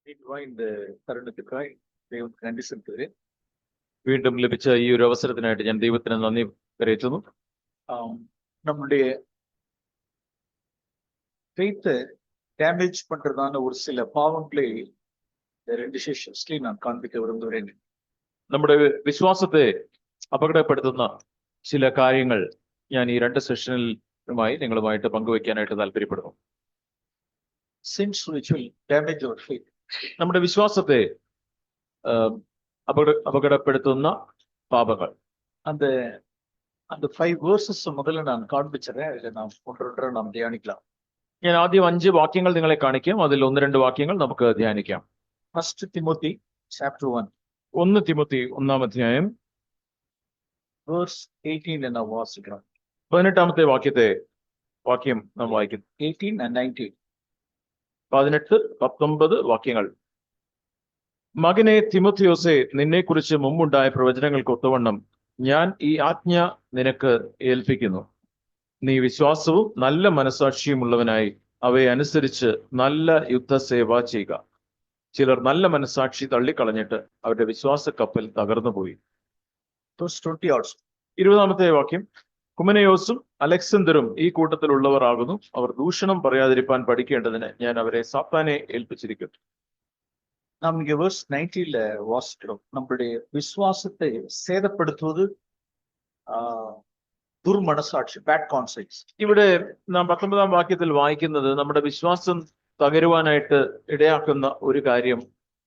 இந்த തരുണത്തിനായി ദൈവത്തിന് നന്ദി സെലുത്തുകയും വീണ്ടും ലഭിച്ച ഈ ഒരു അവസരത്തിനായിട്ട് ഞാൻ ദൈവത്തിന് നന്ദി കരയറ്റുന്നു. நம்முடைய ஃபெய்த்தை டேமேஜ் பண்றதான ஒரு சில பாவங்களை ரெண்டு செஷன்ஸ்லயும் நான் காண்பிக்க விரும்புகிறேன். നമ്മുടെ വിശ്വാസത്തെ അപകടപ്പെടുത്തുന്ന ചില കാര്യങ്ങൾ ഞാൻ ഈ രണ്ട് സെഷനിലുമായി നിങ്ങളുമായിട്ട് പങ്കുവെക്കാനായിട്ട് താല്പര്യപ്പെടുന്നു. Sins which will damage our faith. നമ്മുടെ വിശ്വാസത്തെ അപകടപ്പെടുത്തുന്ന പാപങ്ങൾ. அந்த அந்த 5 verses முதல்ல நான் காண்பிச்சறேன். அதில் நாம் ஒன்றொன்று நாம் தியானிக்கலாம். ഞാൻ ആദ്യം 5 വാക്യങ്ങൾ നിങ്ങളെ കാണിക്കാം. അതിൽ 1-2 വാക്യങ്ങൾ നമുക്ക് ധ്യാനിക്കാം. 1 Timothy chapter 1. 1 തിമോത്തി 1-ാം അധ്യായം verse 18 നാം വാസിക്കണം. 18-ാമത്തെ വാക്യം നാം വായിക്കുന്നു. 18 and 19. 18-19 വാക്യങ്ങൾ. മകനെ തിമോത്തിയോസേ, നിന്നെക്കുറിച്ച് മുമ്പുണ്ടായ പ്രവചനങ്ങൾക്ക് ഒത്തവണ്ണം ഞാൻ ഈ ആജ്ഞ നിനക്ക് ഏൽപ്പിക്കുന്നു. നീ വിശ്വാസവും നല്ല മനസാക്ഷിയുമുള്ളവനായി അവയെ അനുസരിച്ച് നല്ല യുദ്ധസേവ ചെയ്യുക. ചിലർ നല്ല മനസാക്ഷി തള്ളിക്കളഞ്ഞിട്ട് അവരുടെ വിശ്വാസ കപ്പൽ തകർന്നുപോയി. 20-ാമത്തെ വാക്യം. കുമനയോസും അലക്സന്തറും ഈ കൂട്ടത്തിലുള്ളവർ ആകുന്നു. അവർ ദൂഷണം പറയാതിരിപ്പാൻ പഠിക്കേണ്ടതിന് ഞാൻ അവരെ സാത്താനെ ഏൽപ്പിച്ചിരിക്കുന്നു. நாம் இங்க verse 19 வாசிக்கிறோம். நம்மளுடைய விசுவாசத்தை சேதப்படுத்துவது ദുർമനസാക്ഷി, ബാഡ് കോൺസെപ്റ്റ്സ്. ഇവിടെ നാം 19-ാം വാക്യത്തിൽ വായിക്കുന്നത് നമ്മുടെ വിശ്വാസം തകരുവാനായിട്ട് ഇടയാക്കുന്ന ഒരു കാര്യം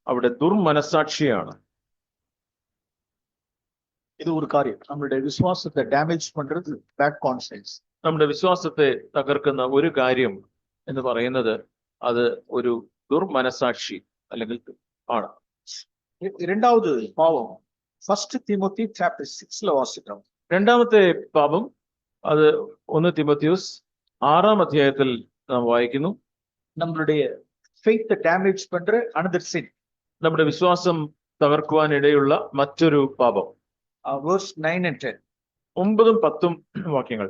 അവിടെ ദുർമനസാക്ഷിയാണ്. ഇത് ഒരു കാര്യം. നമ്മുടെ വിശ്വാസത്തെ ഡാമേജ് പண்றது ബാഡ് കോൺസെപ്റ്റ്സ്. നമ്മുടെ വിശ്വാസത്തെ തകർക്കുന്ന ഒരു കാര്യം എന്ന് പറയുന്നത് അത് ഒരു ദുർമനസാക്ഷി അല്ലെങ്കിൽ ആണ്. രണ്ടാമത് പാവം 1 Timothy chapter 6 വാസിക്കണം. രണ്ടാമത്തെ പാപം അത് 1 തിമോത്തിയോസ് 6-ാം അധ്യായത്തിൽ നാം വായിക്കുന്നു. നമ്മളുடைய faith damage பண்ற another sin. നമ്മുടെ വിശ്വാസം തകർക്കുവാൻ ഇടയുള്ള മറ്റൊരു പാപം. verse 9 and 10. 9-10 വാക്യങ്ങൾ.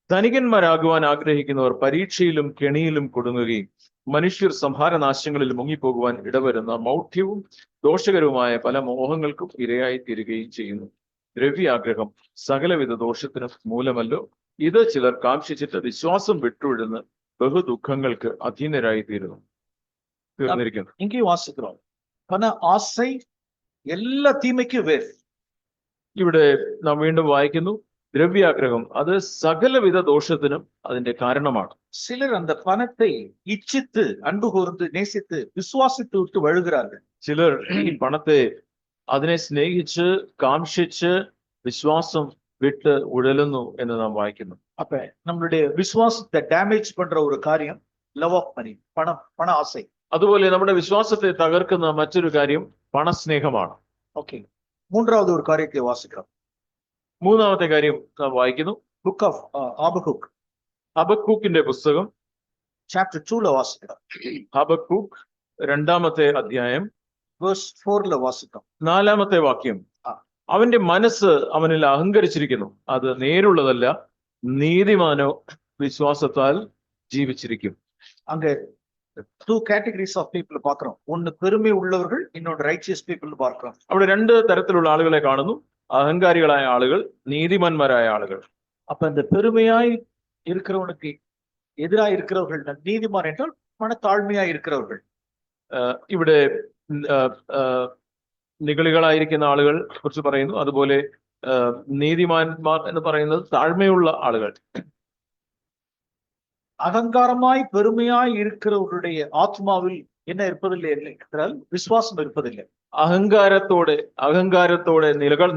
ധനികന്മാരാകുവാൻ ആഗ്രഹിക്കുന്നവർ പരീക്ഷയിലും കെണിയിലും കുടുങ്ങുകയും മനുഷ്യർ സംഹാരനാശങ്ങളിൽ മുങ്ങിപ്പോകുവാൻ ഇടവരുന്ന മൗഢ്യവും ദോഷകരവുമായ പല മോഹങ്ങൾക്കും ഇരയായി തീരുകയും ചെയ്യുന്നു. ദ്രവ്യാഗ്രഹം സകലവിധ ദോഷത്തിന് മൂലമല്ലോ. ഇത് ചിലർ കാംക്ഷിച്ചിട്ട് വിശ്വാസം വിട്ടുവിടുന്ന ബഹുദുഃഖങ്ങൾക്ക് അധീനരായി തീർന്നിരിക്കുന്നു. ഇങ്ങനെ വാസിக்கிறோம். പണ ആസை എല്ലാ തീമയ്ക്കും വേർ. ഇവിടെ നാം വീണ്ടും വായിക്കുന്നു, ദ്രവ്യാഗ്രഹം അത് സകലവിധ ദോഷത്തിനും അതിന്റെ കാരണമാണ്. சிலர் அந்த பணத்தை இச்சித்து அன்பு கூர்ந்து நேசித்து விசுவாசித்து விட்டு வழுகிறார்கள். ചിലർ ഈ പണത്തെ അതിനെ സ്നേഹിച്ച് കാംക്ഷിച്ച് വിശ്വാസം വിട്ട് ഉഴലുന്നു എന്ന് നാം വായിക്കുന്നു. அப்ப நம்மளுடைய விசுவாசத்தை டேமேஜ் பண்ற ஒரு காரியம் லவ் ஆஃப் மணி, பண ஆசை. അതുപോലെ നമ്മുടെ വിശ്വാസത്തെ തകർക്കുന്ന മറ്റൊരു കാര്യം പണസ്നേഹമാണ്. ഓക്കെ. മൂന്നാമത് ഒരു കാര്യത്തെ വാസിക്കണം. മൂന്നാമത്തെ കാര്യം നാം വായിക്കുന്നു. Book of Habakkuk. ഹബക്കൂക്കിന്റെ പുസ്തകം ചാപ്റ്റർ 2 വാസിക്കണം. ഹബക്കൂക്ക് 2-ാമത്തെ അധ്യായം verse 4 വാസിക്കണം. 4-ാമത്തെ വാക്യം. അവന്റെ മനസ്സ് അവനിൽ അഹങ്കരിച്ചിരിക്കുന്നു, അത് നേരുള്ളതല്ല, നീതിമാനോ വിശ്വാസത്താൽ ജീവിച്ചിരിക്കും. அங்க 2 categories of people பார்க்கிறோம். ஒன்னு பெருமை உள்ளவர்கள், இன்னொன்று righteous people பார்க்கிறோம். അവിടെ 2 തരത്തിലുള്ള ആളുകളെ കാണുന്നു. അഹങ്കാരികളായ ആളുകൾ, നീതിമാന്മാരായ ആളുകൾ. அப்ப இந்த பெருமையாய் இருக்கிறவனுக்கு எதிராக இருக்கிறவர்கள் நீதிமான் என்றால் மனத்தாழ்மையாய் இருக்கிறவர்கள். ഇവിടെ നിഗളികളായിരിക്കുന്ന ആളുകൾ കുറിച്ച് പറയുന്നു. അതുപോലെ നീതിമാന്മാർ എന്ന് പറയുന്നത് താഴ്മയുള്ള ആളുകൾ. அகங்காரமாய் பெருமையாய் இருக்கிறவர்களுடைய ஆத்மாவில் என்ன இருப்பதில்லை என்றால் விசுவாசம் இருப்பதில்லை. അഹങ്കാരത്തോടെ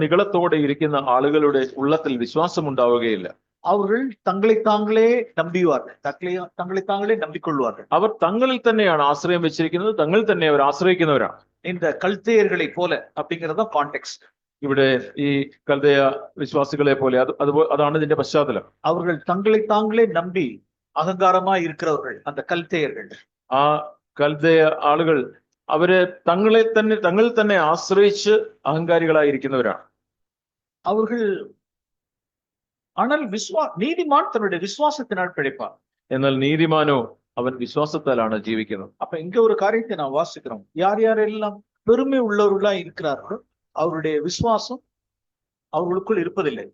നിഗളത്തോടെ ഇരിക്കുന്ന ആളുകളുടെ ഉള്ളത്തിൽ വിശ്വാസം ഉണ്ടാവുകയില്ല. அவர்கள் தங்களை தாங்களே நம்பிவார்கள், தங்களை தாங்களே நம்பிக்கொள்வார்கள். അവർ തങ്ങളിൽ തന്നെയാണ് ആശ്രയം വെച്ചിരിക്കുന്നത്, തങ്ങൾ തന്നെ അവർ ആശ്രയിക്കുന്നവരാണ്. இந்த கல்தேயர்களை போல அப்படிங்கறத கான்டெக்ஸ்ட். ഇവിടെ ഈ കൽദയ വിശ്വാസികളെ പോലെ അതാണ് ഇതിന്റെ പശ്ചാത്തലം. அவர்கள் தங்களை தாங்களே நம்பி അഹങ്കാരമായി இருக்கிறவர்கள் அந்த கல்தேயர்கள். ആ കൽദയ ആളുകൾ അവര് തങ്ങളിൽ തന്നെ ആശ്രയിച്ച് അഹങ്കാരികളായിരിക്കുന്നവരാണ്. அவர்கள் ஆனால் நீதிமான் தன்னுடைய விசுவாசத்தினால் பிழைப்பார். എന്നാൽ നീതിമാനോ അവൻ വിശ്വാസത്താലാണ് ജീവിക്കുന്നത്. அப்ப இங்க ஒரு காரியத்தை நான் வாசிக்கிறோம். யார் யாரெல்லாம் பெருமை உள்ளவர்களா இருக்கிறார்களோ அவருடைய விசுவாசம் அவர்களுக்குள் இருப்பதில்லை.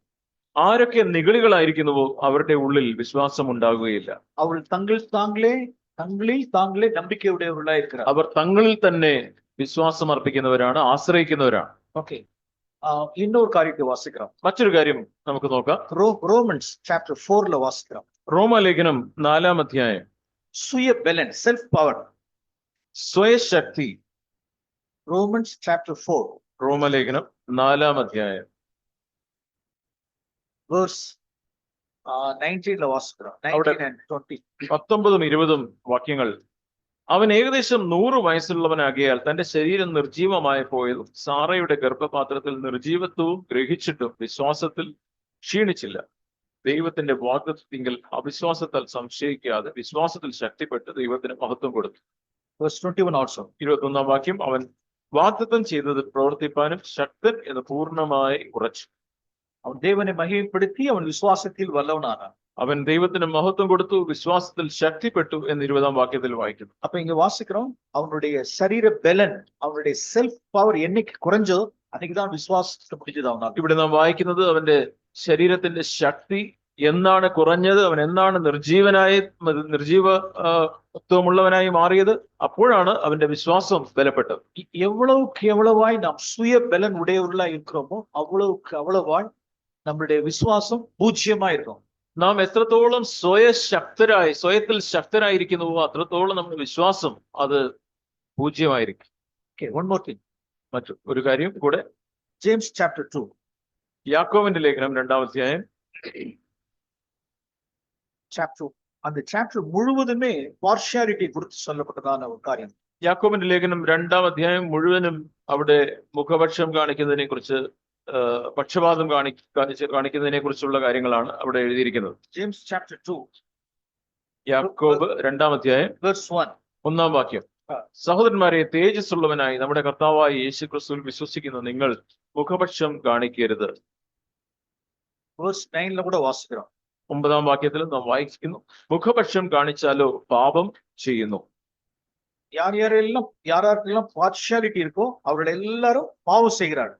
ആരൊക്കെ നിഗളികളായിരിക്കുന്നുവോ അവരുടെ ഉള്ളിൽ വിശ്വാസം ഉണ്ടാകുകയില്ല. அவர்கள் தங்களில் தாங்களே நம்பிக்கை உடையவர்களா இருக்கிறார். അവർ തങ്ങളിൽ തന്നെ വിശ്വാസം അർപ്പിക്കുന്നവരാണ്, ആശ്രയിക്കുന്നവരാണ്. ஓகே, இன்னொரு காரியத்தை வாசிக்கிறோம். മറ്റൊരു കാര്യം നമുക്ക് നോക്കാം. ரோமன்ஸ் சாப்டர் 4ல வாசிக்கிறோம். റോമാലേഖനം 4-ാം അധ്യായം. சுய பலன், செல்ஃப் பவர். സ്വയശക്തി. ரோமன்ஸ் சாப்டர் 4 റോമാലേഖനം 4-ാം അധ്യായം verse 19ல வாசிக்கிறோம். 19 and 20. 19ഉം 20ഉം വാക്യങ്ങൾ. അവൻ ഏകദേശം 100 വയസ്സുള്ളവനാകിയാൽ തന്റെ ശരീരം നിർജീവമായി പോയതും സാറയുടെ ഗർഭപാത്രത്തിൽ നിർജീവത്വവും ഗ്രഹിച്ചിട്ടും വിശ്വാസത്തിൽ ക്ഷീണിച്ചില്ല. ദൈവത്തിന്റെ വാഗ്ദത്തത്തിങ്കൽ അവിശ്വാസത്താൽ സംശയിക്കാതെ വിശ്വാസത്തിൽ ശക്തിപ്പെട്ട് ദൈവത്തിന് മഹത്വം കൊടുത്തു. verse 21 also. 21ാം വാക്യം. അവൻ വാഗ്ദത്തം ചെയ്തത് പ്രവർത്തിപ്പാനും ശക്തൻ എന്ന് പൂർണ്ണമായി ഉറച്ചു. அவன் தேவனை மகிமைப்படுத்தி அவன் விசுவாசத்தில் வல்லவனானான். അവൻ ദൈവത്തിന് മഹത്വം കൊടുത്തു, വിശ്വാസത്തിൽ ശക്തിപ്പെട്ടു എന്ന് 20ാം വാക്യത്തിൽ വായിക്കുന്നു. அப்ப இங்க வாசிக்கிறோம், அவனுடைய சரீர பலன், அவனுடைய செல்ஃப் பவர் என்னைக்கு குறைஞ்சோ அன்னைக்குதான் விசுவாசத்தை முடிஞ்சது அவனால். ഇവിടെ നാം വായിക്കുന്നത് അവന്റെ ശരീരത്തിന്റെ ശക്തി എന്നാണ് കുറഞ്ഞത്, അവൻ എന്നാണ് നിർജീവത്വമുള്ളവനായി മാറിയത്, അപ്പോഴാണ് അവന്റെ വിശ്വാസം ബലപ്പെട്ടത്. எவ்வளவுக்கு எவ்வளவாய் நாம் சுய பலன் உடையவர்களா இருக்கிறோமோ அவ்வளவுக்கு அவ்வளவாய் நம்மளுடைய விசுவாசம் பூஜ்யமா இருக்கும். നാം എത്രത്തോളം സ്വയത്തിൽ ശക്തരായിരിക്കുന്നുവോ അത്രത്തോളം നമ്മുടെ വിശ്വാസം അത് പൂജ്യമായിരിക്കും. Okay, one more thing. മറ്റു ഒരു കാര്യം കൂടെ. James chapter 2. യാക്കോബിന്റെ ലേഖനം 2-ാം അധ്യായം. அந்த சாப்டர் முழுவதுமே பார்ஷியாலிட்டி குறித்து சொல்லப்பட்டதான ஒரு காரியம். യാക്കോബിന്റെ ലേഖനം 2-ാം അധ്യായം മുഴുവനും അവിടെ മുഖപക്ഷം കാണിക്കുന്നതിനെ കുറിച്ച്, പക്ഷപാതം കാണിക്കുന്നതിനെ കുറിച്ചുള്ള കാര്യങ്ങളാണ് അവിടെ എഴുതിയിരിക്കുന്നത്. James chapter 2 യാക്കോബ് 2-ാം അധ്യായം verse 1. 1-ാം വാക്യം. സഹോദരന്മാരെ, തേജസ്സുള്ളവനായി നമ്മുടെ കർത്താവായ യേശു ക്രിസ്തുവിൽ വിശ്വസിക്കുന്ന നിങ്ങൾ മുഖപക്ഷം കാണിക്കരുത്. verse 9ல கூட வாசிக்கிறோம். 9-ാം വാക്യത്തിൽ നാം വായിക്കുന്നു, മുഖപക്ഷം കാണിച്ചാലോ പാപം ചെയ്യുന്നു. யாரெல்லாம் பார்ஷியாலிட்டி இருக்கோ அவர்கள் எல்லாரும் பாவம் செய்கிறார்கள்.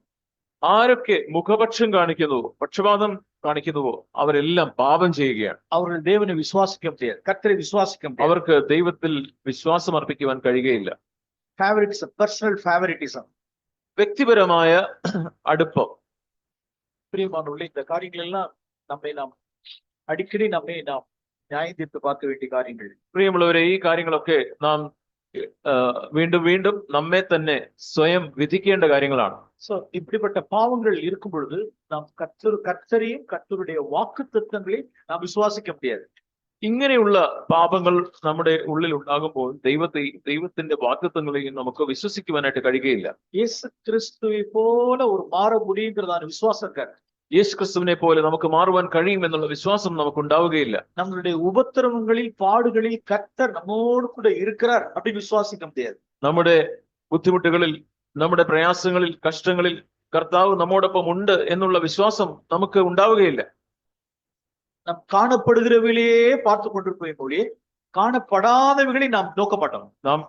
ആരൊക്കെ മുഖപക്ഷം കാണിക്കുന്നുവോ, പക്ഷപാതം കാണിക്കുന്നുവോ അവരെല്ലാം പാപം ചെയ്യുകയാണ്. அவர்கள் தேவனை விசுவாசிக்க முடியாது, கர்த்தரை விசுவாசிக்க முடியாது. അവർക്ക് ദൈവത്തിൽ വിശ്വാസം അർപ്പിക്കുവാൻ കഴിയുകയില്ല. favoritism, personal favoritism. വ്യക്തിപരമായ അടുപ്പം. பிரியமானவர்களே, இந்த காரியங்கள் எல்லாம் நாம் அடிக்கடி நாம் நியாயம் தீர்த்து பார்க்க வேண்டிய காரியங்கள். പ്രിയമുള്ളവരെ, ഈ കാര്യങ്ങളൊക്കെ നാം വീണ്ടും നമ്മെ തന്നെ സ്വയം വിധിക്കേണ്ട കാര്യങ്ങളാണ്. சோ இப்படிப்பட்ட பாவங்கள் இருக்கும் பொழுது நாம் கர்த்தரையும் கர்த்தருடைய வாக்குத்தத்தங்களையும் நாம் விசுவாசிக்க முடியாது. ഇങ്ങനെയുള്ള പാപങ്ങൾ നമ്മുടെ ഉള്ളിൽ ഉണ്ടാകുമ്പോൾ ദൈവത്തിന്റെ വാഗ്ദത്തങ്ങളെയും നമുക്ക് വിശ്വസിക്കുവാനായിട്ട് കഴിയുകയില്ല. இயேசு கிறிஸ்துவை போல ஒரு மாற முடியுங்கிறதான விசுவாசம் இருக்காது. യേശു ക്രിസ്തുവിനെ പോലെ നമുക്ക് മാറുവാൻ കഴിയും എന്നുള്ള വിശ്വാസം നമുക്ക് ഉണ്ടാവുകയില്ല. நம்மளுடைய உபத்திரவங்களில் பாடுகளில் கர்த்தர் நம்மோடு கூட இருக்கிறார் அப்படி விசுவாசிக்க முடியாது. നമ്മുടെ ബുദ്ധിമുട്ടുകളിൽ, നമ്മുടെ പ്രയാസങ്ങളിൽ, കഷ്ടങ്ങളിൽ കർത്താവ് നമ്മോടൊപ്പം ഉണ്ട് എന്നുള്ള വിശ്വാസം നമുക്ക് ഉണ്ടാവുകയില്ല. நாம் காணப்படுகிறவையிலேயே பார்த்து கொண்டிருப்போம் மொழியே, കാണപ്പെടാത്തവകളെ നാം നോക്ക മാട്ടോം. നാം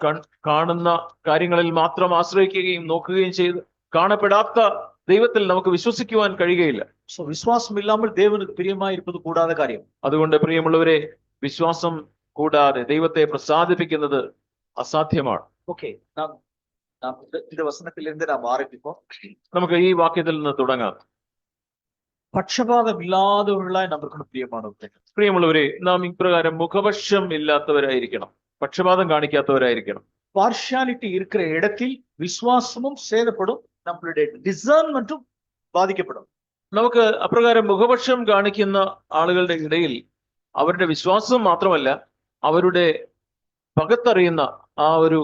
കാണുന്ന കാര്യങ്ങളിൽ മാത്രം ആശ്രയിക്കുകയും നോക്കുകയും ചെയ്ത് കാണപ്പെടാത്ത ദൈവത്തിൽ നമുക്ക് വിശ്വസിക്കുവാൻ കഴിയുകയില്ല. സോ വിശ്വാസം ഇല്ലാமல் தேவனுக்கு பிரியமாய் இருப்பது கூடாத காரியம். അതുകൊണ്ട് പ്രിയമുള്ളവരെ, വിശ്വാസം കൂടാതെ ദൈവത്തെ പ്രസാദിപ്പിക്കുന്നത് അസാധ്യമാണ്. ഓക്കെ, നാം இந்த வசனத்திலிருந்து நாம் ஆரம்பிப்போம். നമുക്ക് ഈ വാക്യത്തിൽ നിന്ന് തുടങ്ങാം. പക്ഷപാതം ഇല്ലാത്തവர்களായി നമുക്ക് പ്രിയമാണവരെ, പ്രിയമുള്ളവരെ, നാം ഇപ്രകാരം മുഖപക്ഷം ഇല്ലാത്തവരായിരിക്കണം, പക്ഷപാതം കാണിക്കാത്തവരായിരിക്കണം. பார்ஷியாலிட்டி இருக்கிற இடத்தில் விசுவாசமும் சேதப்படும், நம்மளுடைய டிசர்ன்மென்റ്റും ബാധിക്കപ്പെടും. നമുക്ക് അപ്രകാരം മുഖപക്ഷം കാണിക്കുന്ന ആളുകളുടെ ഇടയിൽ അവരുടെ വിശ്വാസം മാത്രമല്ല, അവരുടെ പകത്തറിയുന്ന ആ ഒരു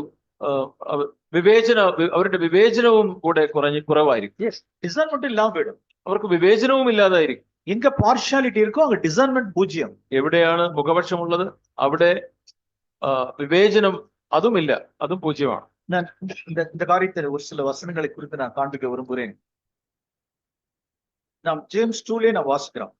അവരുടെ വിവേചനവും കൂടെ കുറവായിരിക്കും. டிசர்ன்மென்ட் இல்லாம போயிடும். അവർക്ക് വിവേചനവും ഇല്ലാതായിരിക്കും. எங்க பார்ஷியாலிட்டி இருக்கோ அங்க டிசர்ன்மென்ட் பூஜ்யம். എവിടെയാണ് മുഖപക്ഷമുള്ളത് അവിടെ വിവേചനം അതുമില്ല, അതും പൂജ്യമാണ്. நான் இந்த காரியத்தில் ஒரு சில வசனங்களை குறித்து நான் காண்பிக்க விரும்புகிறேன். நாம் ஜேம்ஸ் 2லே நான் வாசிக்கிறோம்.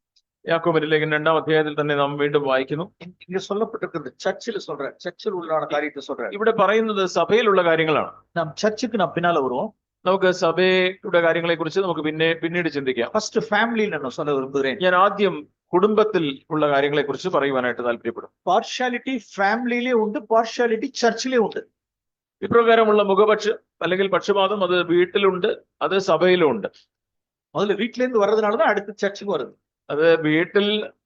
യാക്കോബിന്റെ ലേഖനം 2-ാം അധ്യായത്തിൽ തന്നെ നാം വീണ്ടും വായിക്കുന്നു. இங்க சொல்லப்பட்டிருக்கிறது சர்ச்சில் சொல்றேன், சர்ச்சில் உள்ளான காரியத்தை சொல்றேன். ഇവിടെ പറയുന്നത് സഭയിലുള്ള കാര്യങ്ങളാണ്. நாம் சர்ச்சுக்கு நாம் பின்னால வருவோம். നമുക്ക് സഭയുടെ കാര്യങ്ങളെ കുറിച്ച് നമുക്ക് പിന്നീട് ചിന്തിക്കാം. ஃபர்ஸ்ட் ஃபேமிலின்னு நான் சொல்ல விரும்புகிறேன். ഞാൻ ആദ്യം കുടുംബത്തിൽ ഉള്ള കാര്യങ്ങളെ കുറിച്ച് പറയുവാനായിട്ട് താല്പര്യപ്പെടും. പാർഷ്യാലിറ്റി ഫാമിലിയിലേ ഉണ്ട്, പാർഷ്യാലിറ്റി ചർച്ചിലേ ഉണ്ട്. ഇപ്രകാരമുള്ള മുഖപക്ഷം അല്ലെങ്കിൽ പക്ഷപാതം അത് വീട്ടിലുണ്ട്, അത് സഭയിലും ഉണ്ട്. முதல்ல வீட்டுல இருந்து வர்றதுனாலதான் அடுத்து சர்ச்சுக்கு வருது. അത് വീട്ടിൽ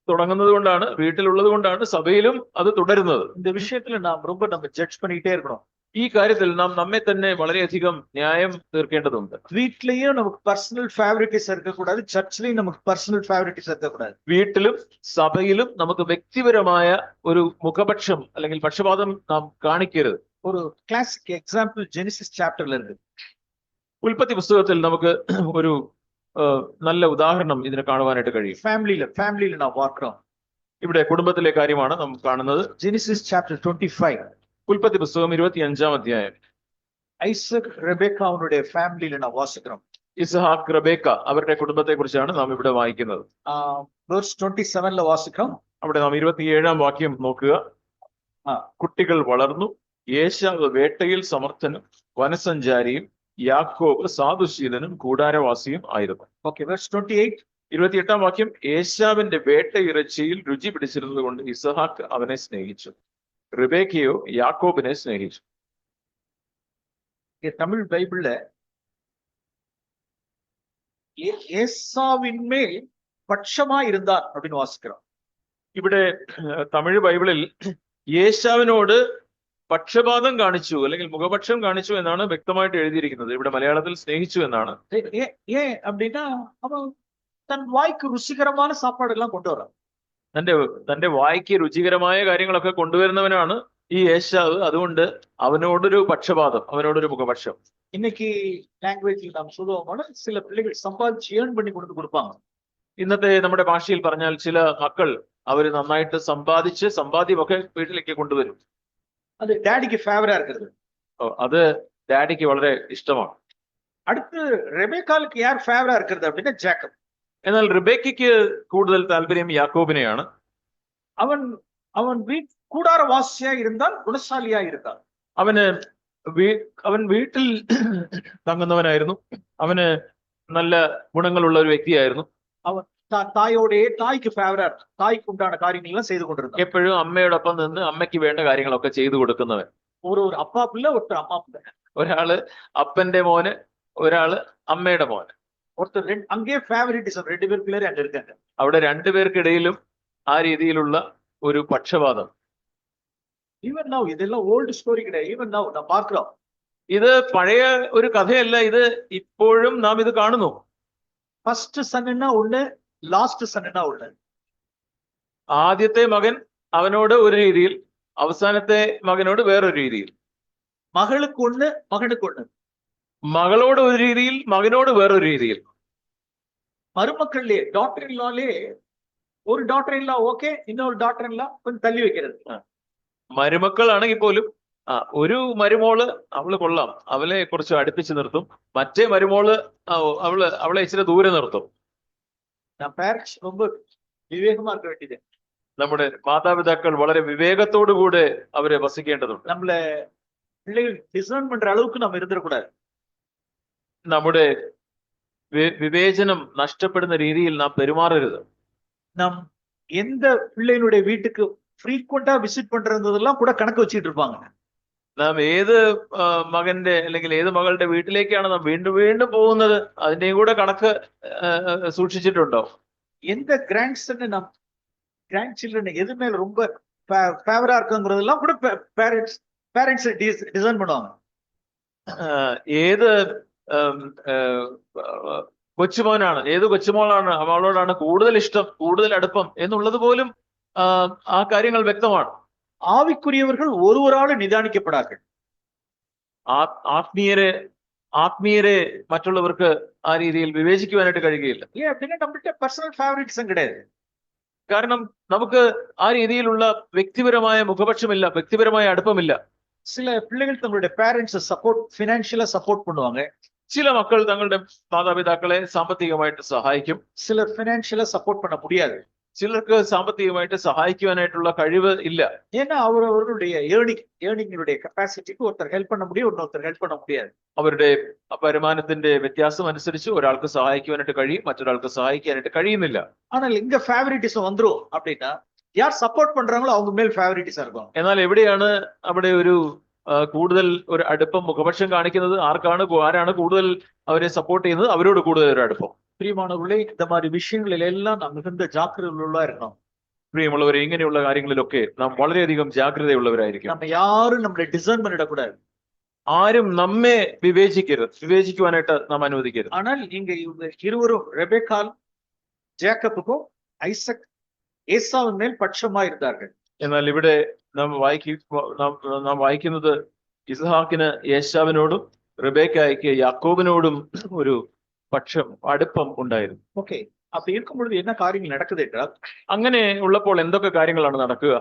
തുടങ്ങുന്നത് കൊണ്ടാണ്, വീട്ടിലുള്ളത് കൊണ്ടാണ് സഭയിലും അത് തുടരുന്നത്. இந்த விஷயத்துல நாம் ரொம்ப ஜட்ஜ் பண்ணிக்கிட்டே இருக்கணும். ഈ കാര്യത്തിൽ നാം നമ്മെ തന്നെ വളരെയധികം ന്യായം തീർക്കേണ്ടതുണ്ട്. വീട്ടിലെയും നമുക്ക് പേഴ്സണൽ ഫേവറിറ്റീസ് இருக்கக்கூடாது, ചർച്ചിലെയും നമുക്ക് പേഴ്സണൽ ഫേവറിറ്റീസ് இருக்கக்கூடாது. വീട്ടിലും സഭയിലും നമുക്ക് വ്യക്തിപരമായ ഒരു മുഖപക്ഷം അല്ലെങ്കിൽ പക്ഷപാതം നാം കാണിക്കരുത്. ഒരു ക്ലാസിക് എക്സാമ്പിൾ ജെനസിസ് ചാപ്റ്ററിൽ ഉണ്ട്. ഉൽപ്പത്തി പുസ്തകത്തിൽ നമുക്ക് ഒരു നല്ല ഉദാഹരണം ഇതിനെ കാണുവാനായിട്ട് കഴിയും. ഫാമിലിയിൽ നാം பார்க்கிறோம். ഇവിടെ കുടുംബത്തിലെ കാര്യമാണ് നാം കാണുന്നത്. Genesis chapter 25. ഉൽപ്പത്തി പുസ്തകം 25-ാം അധ്യായം. ഐസക് റെബേക്കാവുടെ ഫാമിലിയിൽ നാം വാസിக்கிறோம். ഇസഹാക്ക് റെബേക്ക അവരുടെ കുടുംബത്തെ കുറിച്ചാണ് നാം ഇവിടെ വായിക്കുന്നത്. വേഴ്സ് 27 വാസിക്കാം. അവിടെ നാം 27-ാം വാക്യം നോക്കുക. കുട്ടികൾ വളർന്നു, ഏശാവ് വേട്ടയിൽ സമർത്ഥനും വനസഞ്ചാരിയും യാക്കോബ് സാധുശീലനും കൂടാരവാസിയും ആയിരുന്നു. Okay, verse 28. 28-ാം വാക്യം. ഏശാവിന്റെ വേട്ട ഇറച്ചിയിൽ രുചി പിടിച്ചിരുന്നത് കൊണ്ട് ഇസഹാക്ക് അവനെ സ്നേഹിച്ചു, റിബേക്കയോ യാക്കോബിനെ സ്നേഹിച്ചു. തമിഴ് ബൈബിളില് ഏസാവിൻ മേൽ പക്ഷമായി இருந்தார் அப்படின்னு വാസിக்கிறோம். ഇവിടെ തമിഴ് ബൈബിളിൽ ഏശാവിനോട് പക്ഷപാതം കാണിച്ചു അല്ലെങ്കിൽ മുഖപക്ഷം കാണിച്ചു എന്നാണ് വ്യക്തമായിട്ട് എഴുതിയിരിക്കുന്നത്. ഇവിടെ മലയാളത്തിൽ സ്നേഹിച്ചു എന്നാണ്. அப்படின்னா அவன் தன் வாய்க்கு ருசிகரமான சாப்பாடு எல்லாம் கொண்டு வரான். തന്റെ വായ്ക്ക് രുചികരമായ കാര്യങ്ങളൊക്കെ കൊണ്ടുവരുന്നവനാണ് ഈ ഏശാവ്. അതുകൊണ്ട് അവനോടൊരു പക്ഷപാതം, അവനോടൊരു മുഖപക്ഷം. இன்னைக்கு ലാംഗ്വേജിൽ നാം சொல்லுவோம், சில பிள்ளைகள் சம்பாதிச்சு ஏர்ன் பண்ணி கொண்டு கொடுப்பாங்க. ഇന്നത്തെ നമ്മുടെ ഭാഷയിൽ പറഞ്ഞാൽ ചില മക്കൾ അവര് നന്നായിട്ട് സമ്പാദിച്ച് സമ്പാദ്യമൊക്കെ വീട്ടിലേക്ക് കൊണ്ടുവരും. അത് ഡാഡിക്ക് ഫേവറാ இருக்கிறது. അത് ഡാഡിക്ക് വളരെ ഇഷ്ടമാണ്. അടുത്ത് റെബേക്കാൾക്ക് യാർ ഫേവറാ இருக்கிறது அப்படின்னா ജാക്കബ്. എന്നാൽ റിബേക്കയ്ക്ക് കൂടുതൽ താല്പര്യം യാക്കോബിനെയാണ്. അവൻ കൂടാരവാസിയാ இருந்தால் ഗുണശാലിയാ இருந்தாൽ. അവൻ വീട്ടിൽ തങ്ങുന്നവനായിരുന്നു. അവന് നല്ല ഗുണങ്ങളുള്ള ഒരു വ്യക്തിയായിരുന്നു. അവൻ തായ്ക്ക് ഫേവറാ, തായ്ക്ക് ഉണ്ടാன കാര്യങ്ങളെല്ലാം ചെയ്തു കൊണ്ടിരുന്നു. എപ്പോഴും അമ്മയോടൊപ്പം നിന്ന് അമ്മയ്ക്ക് വേണ്ട കാര്യങ്ങളൊക്കെ ചെയ്തു കൊടുക്കുന്നവൻ. ഒരു അപ്പാ പിള്ള, ഒരു അമ്മ പിള്ള. ഒരാള് അപ്പന്റെ മോന്, ഒരാള് അമ്മയുടെ മോന്. അங்கே ഫേവറിറ്റിസം ரெண்டு பேருக்குள்ளே அங்க இருக்காங்க. അവിടെ രണ്ടുപേർക്കിടയിലും ആ രീതിയിലുള്ള ഒരു പക്ഷപാതം. ഈവൻ നൗ ഇതെല്ലാം ഓൾഡ് സ്റ്റോറി கிடையாது. ഈവൻ നൗ നാം பார்க்கிறோம். ഇത് പഴയ ഒരു കഥയല്ല, ഇത് ഇപ്പോഴും നാം ഇത് കാണുന്നു. ഫസ്റ്റ് സണ്ണെന്നാ ഉണ്ട്, ലാസ്റ്റ് സണ്ണെന്നാ ഉണ്ട്. ആദ്യത്തെ മകൻ അവനോട് ഒരു രീതിയിൽ, അവസാനത്തെ മകനോട് വേറൊരു രീതിയിൽ. മകൾക്ക് ഒന്ന്, മകനുക്ക് ഒന്ന്. മകളോട് ഒരു രീതിയിൽ, മകനോട് വേറൊരു രീതിയിൽ. മരുമക്കളിലെ ഡോട്ടർ ഇൻ ലോയിലെ ഒരു ഡോട്ടർ ഇൻ ലോ ഓക്കെ, ഇന്നൊരു ഡോട്ടർ ഇൻ ലോ கொஞ்சம் തള്ളി വെക്കരുത്. മരുമക്കളാണെങ്കിൽ പോലും ഒരു മരുമോള് അവള് കൊള്ളാം, അവളെ കുറച്ച് അടുപ്പിച്ച് നിർത്തും. മറ്റേ മരുമോള് അവളെ ഇച്ചിരി ദൂരെ നിർത്തും. നമ്മുടെ മാതാപിതാക്കൾ വളരെ വിവേകത്തോടുകൂടെ അവരെ വസിക്കേണ്ടതുണ്ട്. നമ്മളെ പിള്ളേർ ഡിസേൺ പண்ற அளவுக்கு നാം ഇരുന്നിടக்கூடாது. നമ്മുടെ വിവേചനം നഷ്ടപ്പെടുന്ന രീതിയിൽ നാം പെരുമാറരുത്. നാം எந்த பிள்ளைகளுடைய வீட்டுக்கு ഫ്രീക്വന്റാ വിസിറ്റ് പண்றதெல்லாம் கூட കണക്ക് വെച്ചിട്ട് இருப்பாங்க. നാം ഏത് മകന്റെ അല്ലെങ്കിൽ ഏത് മകളുടെ വീട്ടിലേക്കാണ് നാം വീണ്ടും വീണ്ടും പോകുന്നത്, അതിന്റെയും കൂടെ കണക്ക് സൂക്ഷിച്ചിട്ടുണ്ടോ? எந்த கிராண்ட்சன் நாம் கிராண்ட் சில்ட்ரன் எது மேல ரொம்ப ஃபேவரா இருக்குங்கிறதெல்லாம் கூட பேரண்ட்ஸ் டிசைன் பண்ணுவாங்க. ഏത് കൊച്ചുമോനാണ്, ഏത് കൊച്ചുമോളാണ് അവളോടാണ് കൂടുതൽ ഇഷ്ടം, കൂടുതൽ അടുപ്പം എന്നുള്ളത് പോലും ആ കാര്യങ്ങൾ വ്യക്തമാണ്. ആവിക്കുரியവர்கள் ஒருவராலும் நிதானிக்கப்படார்கள். ആത്മീയരെ മറ്റുള്ളവർക്ക് ആ രീതിയിൽ വിവേചിക്കുവാനായിട്ട് കഴിയുകയില്ല. പിന്നെ നമ്മുടെ പേഴ്സണൽ ഫേവറിറ്റ്സും கிடையாது. കാരണം നമുക്ക് ആ രീതിയിലുള്ള വ്യക്തിപരമായ മുഖപക്ഷമില്ല, വ്യക്തിപരമായ അടുപ്പമില്ല. சில பிள்ளைகள் தங்களுடைய பேரண்ட்ஸ் சப்போர்ட் ഫിനാൻഷ്യലா சப்போர்ட் பண்ணுவாங்க. ചില മക്കൾ തങ്ങളുടെ മാതാപിതാക്കളെ സാമ്പത്തികമായിട്ട് സഹായിക്കും. சிலர் ഫിനാൻഷ്യലா சப்போர்ட் பண்ண முடியாது. ചിലർക്ക് സാമ്പത്തികമായിട്ട് സഹായിക്കുവാനായിട്ടുള്ള കഴിവ് ഇല്ല. ஏன்னா அவர்களுடைய ஏர்னிங்களுடைய கெப்பாசிட்டிக்கு ஒருத்தர் ஹெல்ப் பண்ண முடியும், இன்னொருத்தர் ஹெல்ப் பண்ண முடியாது. അവരുടെ വരുമാനത്തിന്റെ വ്യത്യാസം അനുസരിച്ച് ഒരാൾക്ക് സഹായിക്കുവാനായിട്ട് കഴിയും, മറ്റൊരാൾക്ക് സഹായിക്കാനായിട്ട് കഴിയുന്നില്ല. ஆனால் இங்க ஃபேவரிட்டிசம் வந்துரும் அப்படின்னா யார் சப்போர்ட் பண்றாங்களோ அவங்க மேல் ஃபேவரிட்டிஸா இருக்கும். എന്നാൽ എവിടെയാണ് അവിടെ ഒരു കൂടുതൽ ഒരു അടുപ്പം മുഖപക്ഷം കാണിക്കുന്നത്? ആരാണ് കൂടുതൽ അവരെ സപ്പോർട്ട് ചെയ്യുന്നത്? അവരോട് കൂടുതൽ ഒരു അടുപ്പം. பிரியமானவர்களே, இந்த மாதிரி விஷயங்களில் எல்லாம் நாம் மிகுந்த ஜாக்கிரதையுள்ளவர்களா இருக்கணும். പ്രിയമുള്ളവരെ, ഇങ്ങനെയുള്ള കാര്യങ്ങളിലൊക്കെ നാം വളരെയധികം ജാഗ്രതയുള്ളവരായിരിക്കും. நம்ம யாரும் நம்மளை டிசைன் பண்ணிடக்கூடாது. ആരും നമ്മെ വിവേചിക്കുവാനായിട്ട് നാം അനുവദിക്കരുത്. ஆனால் இங்க இவங்க இருவரும் ரெபெக்கால் ஜேக்கப்புக்கும் ஐசக் ஏசாவின் மேல் பட்சமா இருந்தார்கள். എന്നാൽ ഇവിടെ നാം വായിക്കുന്നത് ഇസ്ഹാക്കിന് യേശാവിനോടും റെബേക്കായ്ക്ക് യാക്കോബിനോടും ഒരു അടുപ്പം ഉണ്ടായിരുന്നു. ஓகே, அப்படி இருக்கும் பொழுது என்ன காரியங்கள் நடக்குது என்றால், അങ്ങനെ ഉള്ളപ്പോൾ എന്തൊക്കെ കാര്യങ്ങളാണ് നടക്കുക?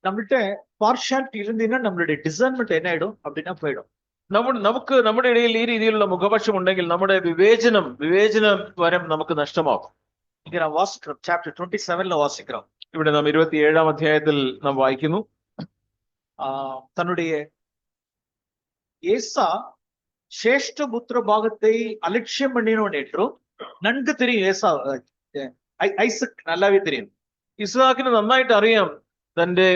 நம்மள்ட்ட பார்ஷாலிட்டி இருந்தீங்கன்னா நம்மளுடைய டிசைன்மெண்ட் என்ன ஆயிடும் அப்படின்னா போயிடும். നമുക്ക് നമ്മുടെ ഇടയിൽ ഈ രീതിയിലുള്ള മുഖപക്ഷം ഉണ്ടെങ്കിൽ നമ്മുടെ വിവേചനം വരം നമുക്ക് നഷ്ടമാകും. இங்க நான் வாசிக்கிறோம், சாப்டர் 27ல வாசிக்கிறோம். ഇവിടെ നാം 27ാം അധ്യായത്തിൽ നാം വായിക്കുന്നു, தன்னுடைய ஏசா சேஷ்ட புத்திர பாகத்தை அலட்சியம் பண்ணினோன் என்றும் நன்கு தெரியும். ஐசக் நல்லாவே தெரியும். ഇസ്ഹാക്കിന് നന്നായിട്ട് അറിയാം തന്റെ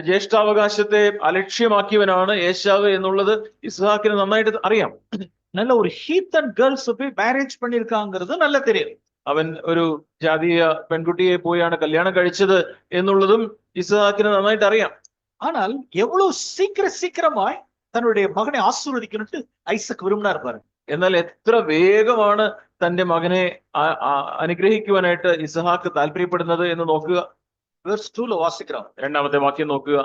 ജ്യേഷ്ഠാവകാശത്തെ അലക്ഷ്യമാക്കിയവനാണ് ഏശാവ് എന്നുള്ളത് ഇസ്ഹാക്കിന് നന്നായിട്ട് അറിയാം. நல்ல ஒரு ஹீத்தன் கேர்ள்ஸ் போய் மேரேஜ் பண்ணிருக்காங்கிறது நல்லா தெரியும். അവൻ ഒരു ജാതീയ പെൺകുട്ടിയെ പോയാണ് കല്യാണം കഴിച്ചത് എന്നുള്ളതും ഇസ്ഹാക്കിന് നന്നായിട്ട് അറിയാം. ஆனால் எவ்வளவு சீக்கிரமாய் தன்னுடைய மகனை ஆசீர்வதிக்கணும்னு ஐசக் விரும்பினார் பாருங்க. എന്നാൽ എത്ര വേഗമാണ് തന്റെ മകനെ അനുഗ്രഹിക്കുവാനായിട്ട് ഇസ്ഹാക്ക് താല്പര്യപ്പെടുന്നത് എന്ന് നോക്കുക. വേഴ്സ് 2ல വാസിக்கிறோம். 2ാമത്തെ വാക്യം നോക്കുക.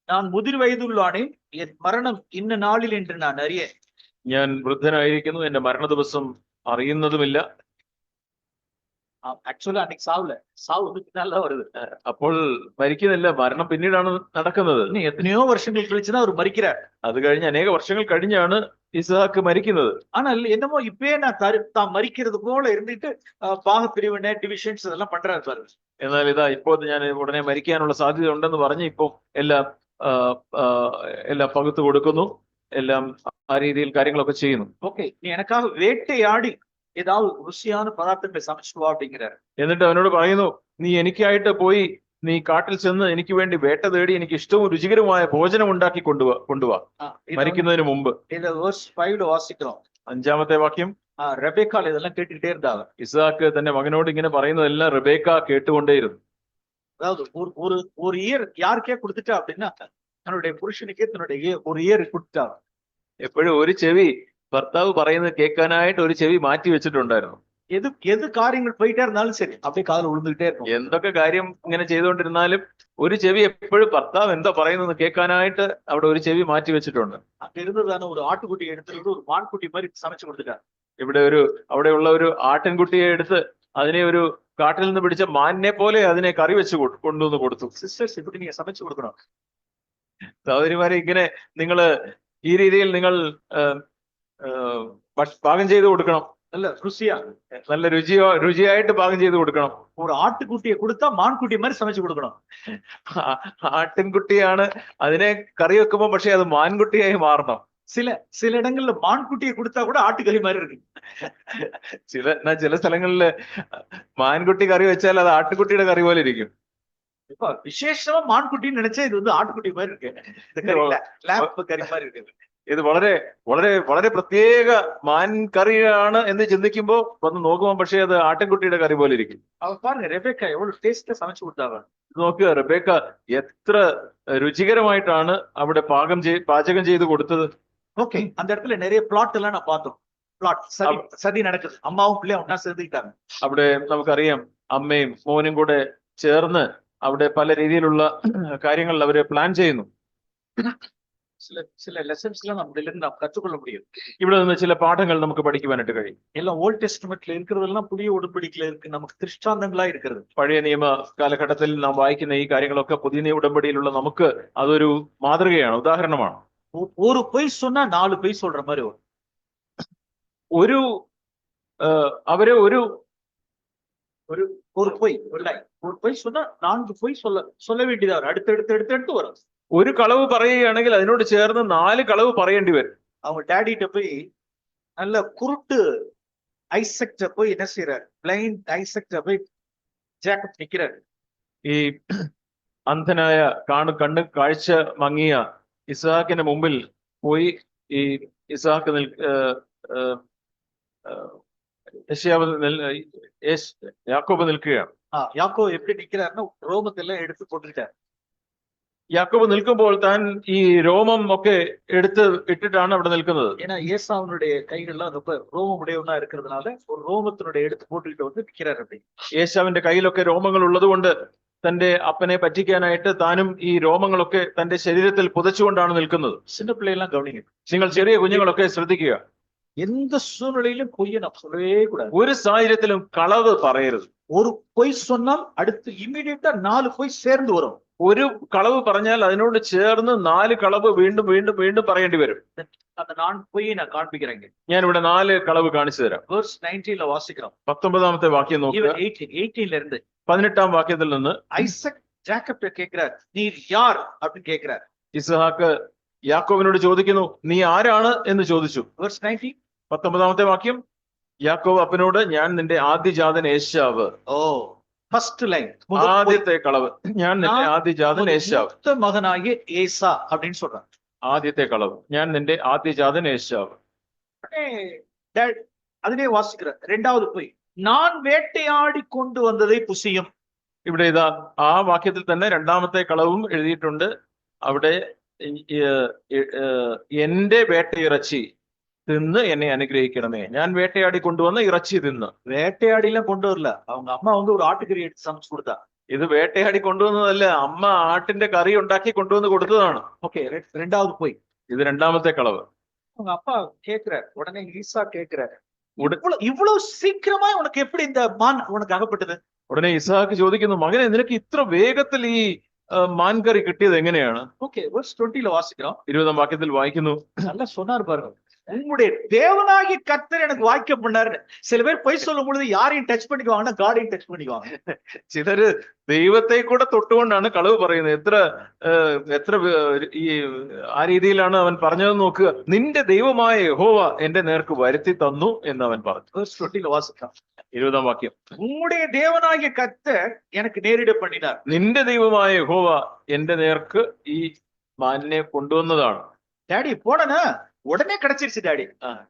நான் முதிர் வயதுள்ளானே, என் மரணம் இன்ன நாளில் என்று நான் அறியேன். ഞാൻ വൃദ്ധനായിരിക്കുന്നു, എന്റെ മരണ ദിവസം അറിയുന്നതുമില്ല. ആക്ച്വലി അன்னைக்கு சாவு പിന്നാലെ வருது. അപ്പോൾ മരിക്കുന്നില്ല, മരണം പിന്നീടാണ് നടക്കുന്നത്. എത്രയോ വർഷങ്ങൾ കழிச்சுதான் அவர் മരിக்கிறார். അത് കഴിഞ്ഞ് അനേക വർഷങ്ങൾ കഴിഞ്ഞാണ് ഇസ്ഹാക്ക് മരിക്കുന്നത്. ஆனால் என்னமோ இப்பயே நான் தான் மரிக்கிறது போல இருந்துட்டு பாகப்பிரிவினை டிவிஷன்ஸ் இதெல்லாம் பண்றாரு பாருங்க. എന്നാൽ ഇപ്പോ ഞാൻ ഉടനെ മരിക്കാനുള്ള സാധ്യത ഉണ്ടെന്ന് പറഞ്ഞ് ഇപ്പം എല്ലാം പകുത്തു കൊടുക്കുന്നു, എല്ലാം ആ രീതിയിൽ കാര്യങ്ങളൊക്കെ ചെയ്യുന്നു. ഓക്കെ, നീ എനക്കാக വേട്ടയാടി ஏதாவது ருசியான பதார்த்தங்களை சமைச்சு வா அப்படிங்கிறாரு. എന്നിട്ട് അവനോട് പറയുന്നു, നീ എനിക്കായിട്ട് പോയി നീ കാട്ടിൽ ചെന്ന് എനിക്ക് വേണ്ടി വേട്ട തേടി എനിക്ക് ഇഷ്ടവും രുചികരമായ ഭോജനം ഉണ്ടാക്കി കൊണ്ടുവാ മരിക്കുന്നതിന് മുമ്പ്. இந்த வேர்ஸ் 5ல வாசிக்கிறோம். 5ാമത്തെ വാക്യം. ரெபெக்கால் இதெல்லாம் கேட்டுக்கிட்டே இருந்தாங்க. ഇസ്ഹാക്ക് തന്റെ മകനോട് ഇങ്ങനെ പറയുന്നതെല്ലാം റെബേക്ക കേട്ടുകൊണ്ടേയിരുന്നു. அதாவது ஒரு இயர் யாருக்கே கொடுத்துட்டா அப்படின்னா தன்னுடைய புருஷனுக்கே தன்னுடைய ஒரு இயர் கொடுத்துட்டா. എപ്പോഴും ഒരു ചെവി ഭർത്താവ് പറയുന്നത് കേൾക്കാനായിട്ട് ഒരു ചെവി മാറ്റി വെച്ചിട്ടുണ്ടായിരുന്നു. எது காரியங்கள் போயிட்டே இருந்தாலும் சரி, அப்படியே காதுல விழுந்துகிட்டே இருக்கும். എന്തൊക്കെ കാര്യം ഇങ്ങനെ ചെയ്തുകൊണ്ടിരുന്നാലും ഒരു ചെവി എപ്പോഴും ഭർത്താവ് എന്താ പറയുന്നത് കേൾക്കാനായിട്ട് അവിടെ ഒരു ചെവി മാറ്റി വെച്ചിട്ടുണ്ട്. அங்க இருந்ததான ஒரு ஆட்டுக்குட்டி எடுத்துட்டு ஒரு மான்குட்டி மாதிரி சமைச்சு கொடுத்துட்டாங்க. അവിടെയുള്ള ഒരു ആട്ടിൻകുട്ടിയെ എടുത്ത് അതിനെ ഒരു കാട്ടിൽ നിന്ന് പിടിച്ച മാനിനെ പോലെ അതിനെ കറി വെച്ച് കൊണ്ടുവന്ന് കൊടുത്തു. സിസ്റ്റേഴ്സ്, இப்படி நீங்க சமைச்சு கொடுக்கணும். സഹോദരിമാരെ, ഇങ്ങനെ നിങ്ങള് ഈ രീതിയിൽ നിങ്ങൾ പാകം ചെയ്ത് കൊടുക്കണം. നല്ല രുചിയായിട്ട് പാകം ചെയ്ത് കൊടുക്കണം. ഒരു ആട്ടുകുട്ടിയെ കൊടുത്താ മാൻകുട്ടി മാതിരി സமைச்சு കൊടുക്കണം. ആട്ടിൻകുട്ടിയാണ്, അതിനെ കറി വെക്കുമ്പോ പക്ഷെ അത് മാൻകുട്ടിയായി മാറണം. சில இடங்கள்ல மான்குட்டியை கொடுத்தா கூட ஆட்டுக்கறி மாதிரி இருக்கு. ചില സ്ഥലങ്ങളില് മാൻകുട്ടി കറി വെച്ചാൽ അത് ആട്ടുകുട്ടിയുടെ കറി പോലെ ഇരിക്കും. இப்ப விசேஷமா மான்குட்டின்னு நினைச்சா இது வந்து ஆட்டுக்குட்டி மாதிரி இருக்கு. கறி மாதிரி இருக்கு. ഇത് വളരെ വളരെ വളരെ പ്രത്യേക മാൻ കറിയാണ് എന്ന് ചിന്തിക്കുമ്പോ വന്ന് നോക്കുമ്പോ പക്ഷെ അത് ആട്ടിൻകുട്ടിയുടെ കറി പോലെ ഇരിക്കും. பாருங்க, ரெபெக்கா எவ்வளவு டேஸ்டா சமைச்சு கொடுத்தாங்க. നോക്കുക, റെബേക്ക എത്ര രുചികരമായിട്ടാണ് അവിടെ പാചകം ചെയ്ത് കൊടുത്തത്. ஓகே, அந்த இடத்துல நிறைய பிளாட் எல்லாம் நான் பார்த்தோம். சதி நடக்குது. அம்மாவும் பிள்ளையும் ஒன்னா சேர்ந்துக்கிட்டாங்க. അവിടെ നമുക്കറിയാം, അമ്മയും മോനും കൂടെ ചേർന്ന് അവിടെ പല രീതിയിലുള്ള കാര്യങ്ങൾ അവര് പ്ലാൻ ചെയ്യുന്നു. சில லெசன்ஸ் எல்லாம் நம்ம இதுல இருந்து கற்றுக்கொள்ள முடியும். ഇവിടെ നിന്ന് ചില പാഠങ്ങൾ നമുക്ക് പഠിക്കുവാനായിട്ട് കഴിയും. எல்லாம் ஓல்ட் டெஸ்டமெண்ட்ல இருக்கிறதெல்லாம் புதிய உடன்படிக்கையில இருக்கு, നമുക്ക് ദൃഷ്ടാന്തങ്ങളായി இருக்கிறது. പഴയ നിയമ കാലഘട്ടത്തിൽ നാം വായിക്കുന്ന ഈ കാര്യങ്ങളൊക്കെ പുതിയ ഉടമ്പടിയിലുള്ള നമുക്ക് അതൊരു മാതൃകയാണ്, ഉദാഹരണമാണ്. ஒரு பொய் சொன்னா 4 பொய் சொல்ற மாதிரி ഒരു അവര് ഒരു ஒரு பொய் ஒரு பொய் சொன்னா 4 பொய் சொல்ல வேண்டியதா வரும். அடுத்து வரும். ഒരു കളവ് പറയുകയാണെങ്കിൽ അതിനോട് ചേർന്ന് 4 കളവ് പറയേണ്ടി വരും. அவங்க டாடிட்ட போய் நல்ல குருட்டு ஐசக்ட போய் என்ன செய்யறாரு? பிளைண்ட் ஐசக்ட போய் ஜேக்கப் நிக்கிறாரு. ഈ അന്ധനായ കണ്ണ് കാഴ്ച മങ്ങിയ ഇസ്ഹാക്കിന്റെ മുമ്പിൽ പോയി ഈ ഇസ്ഹാക്ക് യാക്കോബ് നിൽക്കുകയാണ്. யாக்கோபு எப்படி நிக்கிறாருன்னா ரோமத்தெல்லாம் எடுத்து போட்டுக்கிட்டாரு. യാക്കോബ് നിൽക്കുമ്പോൾ താൻ ഈ രോമം ഒക്കെ എടുത്ത് ഇട്ടിട്ടാണ് അവിടെ നിൽക്കുന്നത്. ஏன்னா ஏசாவுனுடைய கைகள்லாம் ரொம்ப ரோமம் உடையவனா இருக்கிறதுனால ஒரு ரோமத்தினுடைய எடுத்து போட்டுக்கிட்டு வந்து நிக்கிறாரு. அப்படி യേശാവിന്റെ കയ്യിലൊക്കെ രോമങ്ങൾ ഉള്ളത് കൊണ്ട് തന്റെ അപ്പനെ പറ്റിക്കാനായിട്ട് താനും ഈ രോമങ്ങളൊക്കെ തന്റെ ശരീരത്തിൽ പുതച്ചുകൊണ്ടാണ് നിൽക്കുന്നത്. சின்ன பிள்ளையெல்லாம் கவனிங்க. നിങ്ങൾ ചെറിയ കുഞ്ഞുങ്ങളൊക്കെ ശ്രദ്ധിക്കുക. எந்த சூழ்நிலையிலும் பொய்யை நான் சொல்லவே கூடாது. ഒരു സാഹചര്യത്തിലും കളവ് പറയരുത്. ஒரு பொய் சொன்னால் அடுத்து இமீடியட்டா 4 பொய் சேர்ந்து வரும். ഒരു കളവ് പറഞ്ഞാൽ അതിനോട് ചേർന്ന് 4 കളവ് വീണ്ടും വീണ്ടും വീണ്ടും പറയേണ്ടി വരും. அந்த 4 பொய்யை நான் காண்பிக்கிறேங்க. ഞാൻ ഇവിടെ 4 കളവ് കാണിച്ചു തരാം. Verse 19ல வாசிக்கிறோம். 19ാമത്തെ വാക്യം നോക്കുക. 18ல இருந்து 18ാം വാക്യത്തിൽ നിന്ന് ஐசக் ஜாக்கப்ட கேக்குறார், நீர் யார் அப்படின்னு கேக்குறார். ഇസ്ഹാക്ക് യാക്കോബിനോട് ചോദിക്കുന്നു, നീ ആരാണ് എന്ന് ചോദിച്ചു. Verse 19. 19ാമത്തെ വാക്യം, യാക്കോബ് അപ്പനോട്, ഞാൻ നിന്റെ ആദ്യജാതൻ ഏശാവ്. ஃபர்ஸ்ட் லைன், ആദ്യത്തെ കളവ്, ഞാൻ നിന്റെ ആദ്യജാതൻ ഏശാവ്. மூத்த மகனாகிய ஏசா அப்படின்னு சொல்றாங்க. ആദ്യത്തെ കളവ്, ഞാൻ നിന്റെ ആദ്യജാതൻ ഏശാവ്. അതിനെ വാസിக்கிற രണ്ടാമത് പോയി, நான் വേട്ടയാടി കൊണ്ടുവന്നதை പുസിയും. ഇവിടെ ഇതാ ആ വാക്യത്തിൽ തന്നെ രണ്ടാമത്തെ കളവും എഴുതിയിട്ടുണ്ട്. അവിടെ എന്റെ വേട്ടയിറച്ചി തിന്ന് എന്നെ അനുഗ്രഹിക്കണമേ. ഞാൻ വേട്ടയാടി കൊണ്ടുവന്ന ഇറച്ചി തിന്ന്. വേട്ടയാടിയെല്ലാം കൊണ്ടുവരില്ല, அவங்க அம்மா வந்து ஒரு ஆட்டுக்கறி எடுத்து சமைச்சு கொடுத்தா. ഇത് വേട്ടയാടി കൊണ്ടുവന്നതല്ല, അമ്മ ആട്ടിന്റെ കറി ഉണ്ടാക്കി കൊണ്ടുവന്ന് കൊടുത്തതാണ്. ஓகே, ரெண்டாவது போய், ഇത് രണ്ടാമത്തെ കളവ്. அவங்க அப்பா கேக்குறாரு, உடனே ஈசா கேக்குறாரு, இவ்வளவு சீக்கிரமா உனக்கு எப்படி இந்த மான் உனக்கு அகப்பட்டது? ഉടനെ ഇസ്ഹാക്ക് ചോദിക്കുന്നു, മകനെ നിനക്ക് ഇത്ര വേഗത്തിൽ ഈ മാൻകറി കിട്ടിയത് എങ്ങനെയാണ്? ஓகே, verse 20ல வாசிக்கிறோம். 20ാം വാക്യത്തിൽ വായിക്കുന്നു, நல்லா சொன்னார் பாருங்க, உங்களுடைய தேவனாகிய கர்த்தர் எனக்கு வாக்கியம் பண்ணாரு. சில பேர் பொய் சொல்லும் பொழுது யாரையும் டச் பண்ணிக்குவாங்கன்னா காடையும் டச் பண்ணிக்குவாங்க. ചിലര് ദൈവത്തെ കൂടെ തൊട്ടുകൊണ്ടാണ് കളവ് പറയുന്നത്. എത്ര ഈ ആ രീതിയിലാണ് അവൻ പറഞ്ഞതെന്ന് നോക്കുക. നിന്റെ ദൈവമായ യഹോവ എന്റെ നേർക്ക് വരുത്തി തന്നു എന്ന് അവൻ പറഞ്ഞു. verse 20ல வாசிக்கிறோம். 20ാം വാക്യം, உங்களுடைய தேவனாகிய கர்த்தர் எனக்கு நேரிட பண்ணினார். നിന്റെ ദൈവമായ യഹോവ എന്റെ നേർക്ക് ഈ മാനിനെ കൊണ്ടുവന്നതാണ്. டாடி போனனா ഉടനെ கிடைச்சிருச்சு டாடி.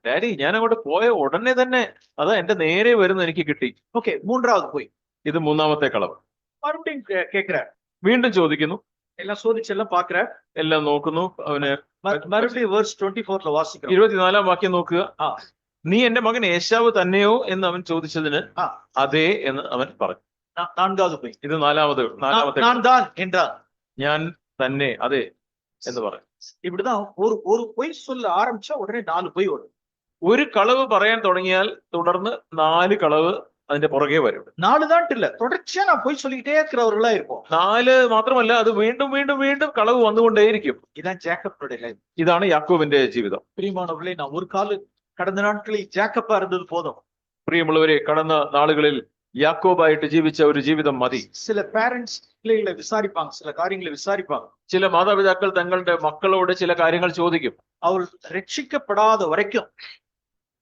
ഡാഡി, ഞാൻ അങ്ങോട്ട് പോയ ഉടനെ തന്നെ അതാ എന്റെ നേരെ വരുന്ന എനിക്ക് കിട്ടി. ஓகே, மூன்றாவது போய், ഇത് മൂന്നാമത്തെ കളവ്. மறுபடியும் கேக்குறார், വീണ്ടും ചോദിക്കുന്നു, எல்லாம் சோதிச்செல்லாம் பாக்குறார், എല്ലാം നോക്കുന്നു. അവന് மறுபடியும் verse 24ல வாசிக்கிறோம். 24ാം വാക്യം നോക്കുക. നീ എന്റെ മകൻ ഏശാവ് തന്നെയോ എന്ന് അവൻ ചോദിച്ചതിന് അതേ എന്ന് അവൻ പറഞ്ഞു. நான்காவது போய், ഇത് നാലാമത്തെ நான் தான் என்றார். ഞാൻ തന്നെ അതെ എന്ന് പറഞ്ഞു. இப்படிதான் ஒரு பொய் சொல்ல ஆரம்பிச்சா உடனே 4 பொய் வரும். ഒരു കളവ് പറയാൻ തുടങ്ങിയാൽ തുടർന്ന് 4 കളവ് അതിന്റെ പുറകെ വരും. 4 தான் இல்ல, தொடர்ச்சியா நான் பொய் சொல்லிக்கிட்டே இருக்கிறவர்களா இருப்போம். 4 മാത്രമല്ല, അത് വീണ്ടും വീണ്ടും വീണ്ടും കളവ് വന്നുകൊണ്ടേയിരിക്കും. இதான் ஜேக்கப்னுடைய லைஃப். ഇതാണ് യാക്കോബിന്റെ ജീവിതം. பிரியமானவர்களே, நான் ஒரு கால கடந்த நாட்களில் ஜேக்கப்பா இருந்தது போதும். പ്രിയമുള്ളവരെ, കടന്ന നാളുകളിൽ യാക്കോബായിട്ട് ജീവിച്ച ഒരു ജീവിതം മതി. சில பேரண்ட்ஸ் பிள்ளைகளை விசாரிப்பாங்க, சில காரியங்களை விசாரிப்பாங்க. ചില മാതാപിതാക്കൾ തങ്ങളുടെ മക്കളോട് ചില കാര്യങ്ങൾ ചോദിക്കും. അവർ രക്ഷിക്കപ്പെടാத വരയ്ക്കും,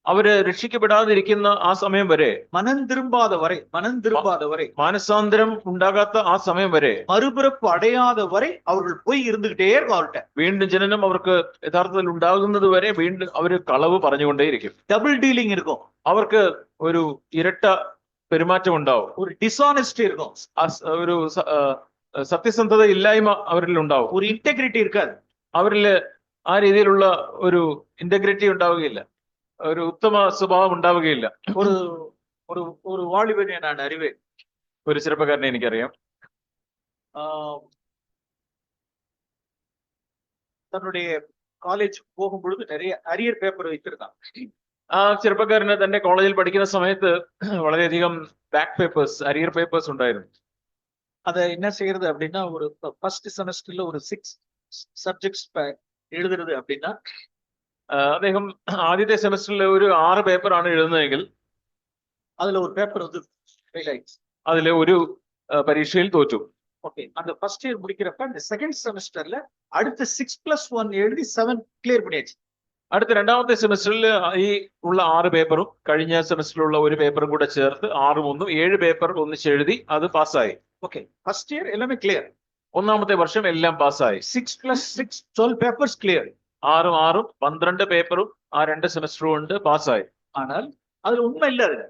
അവര് രക്ഷിക്കപ്പെടാതിരിക്കുന്ന ആ സമയം വരെ, മനം തിരുമ്പാതെ വരെ, മാനസാന്തരം ഉണ്ടാകാത്ത ആ സമയം വരെ, മറുപിറപ്പ് അടയാതെ വരെ അവர்கள் പോയി ഇരുന്നിട്ടേ இருக்கும் അവരുടെ. വീണ്ടും ജനനം അവർക്ക് യഥാർത്ഥത്തിൽ ഉണ്ടാകുന്നത് വരെ വീണ്ടും അവര് കളവ് പറഞ്ഞുകൊണ്ടേയിരിക്കും. ഡബിൾ ഡീലിംഗ് இருக்கும், അവർക്ക് ഒരു ഇരട്ട പെരുമാറ്റം ഉണ്ടാവും, ഒരു ഡിസോണസ്റ്റി இருக்கும், ഒരു സത്യസന്ധത ഇല്ലായ്മ അവരിൽ ഉണ്ടാവും, ഒരു ഇന്റഗ്രിറ്റി இருக்காது. അവരില് ആ രീതിയിലുള്ള ഒരു ഇന്റഗ്രിറ്റി ഉണ്ടാവുകയില്ല, ഒരു ഉത്തമ സ്വഭാവം ഉണ്ടാവുകയില്ല. ഒരു വാലിബനെ ഞാൻ അറിവേൻ, ഒരു ചെറുപ്പക്കാരനെ എനിക്കറിയാം. തன்னுடைய காலேஜ் போகும் பொழுது நிறைய அரியர் பேப்பர் வைத்திருந்தான். ആ ചെറുപ്പക്കാരന് തന്റെ കോളേജിൽ പഠിക്കുന്ന സമയത്ത് വളരെയധികം ബാക്ക് പേപ്പേഴ്സ്, അരിയർ പേപ്പേഴ്സ് ഉണ്ടായിരുന്നു. அதை என்ன செய்யறது அப்படின்னா, ஒரு ஃபர்ஸ்ட் செமஸ்டர்ல ஒரு 6 சப்ஜெக்ட்ஸ் എഴുതരുത് அப்படின்னா, അദ്ദേഹം ആദ്യത്തെ സെമസ്റ്ററിൽ ഒരു 6 പേപ്പറാണ് എഴുതുന്നതെങ്കിൽ அதுல ஒரு பேப்பர் வந்து ஃபெயில் ஆயிடுச்சு. അതിലെ ഒരു പരീക്ഷയിൽ തോറ്റു. ஓகே, அந்த ஃபர்ஸ்ட் இயர் முடிக்கிறப்ப அந்த செகண்ட் செமஸ்டர்ல அடுத்த 6+1 எழுதி 7 கிளியர் பண்ணியாச்சு. അടുത്ത രണ്ടാമത്തെ സെമസ്റ്ററിൽ ഈ ഉള്ള 6 പേപ്പറും കഴിഞ്ഞ സെമസ്റ്ററിലുള്ള ഒരു പേപ്പറും കൂടെ ചേർത്ത് 6 1 7 പേപ്പർ ഒന്നിച്ചെഴുതി അത് പാസ്സായി. ஓகே, ஃபர்ஸ்ட் இயர் எல்லாமே கிளியர். ഒന്നാമത്തെ വർഷം എല്ലാം പാസ്സായി. 6+6 12 പേപ്പേഴ്സ് ക്ലിയർ. 6 6 12 പേപ്പറും ആ 2 സെമസ്റ്ററും കൊണ്ട് പാസ്സായി. ஆனால் அதுல உண்மை இல்ல. அதுல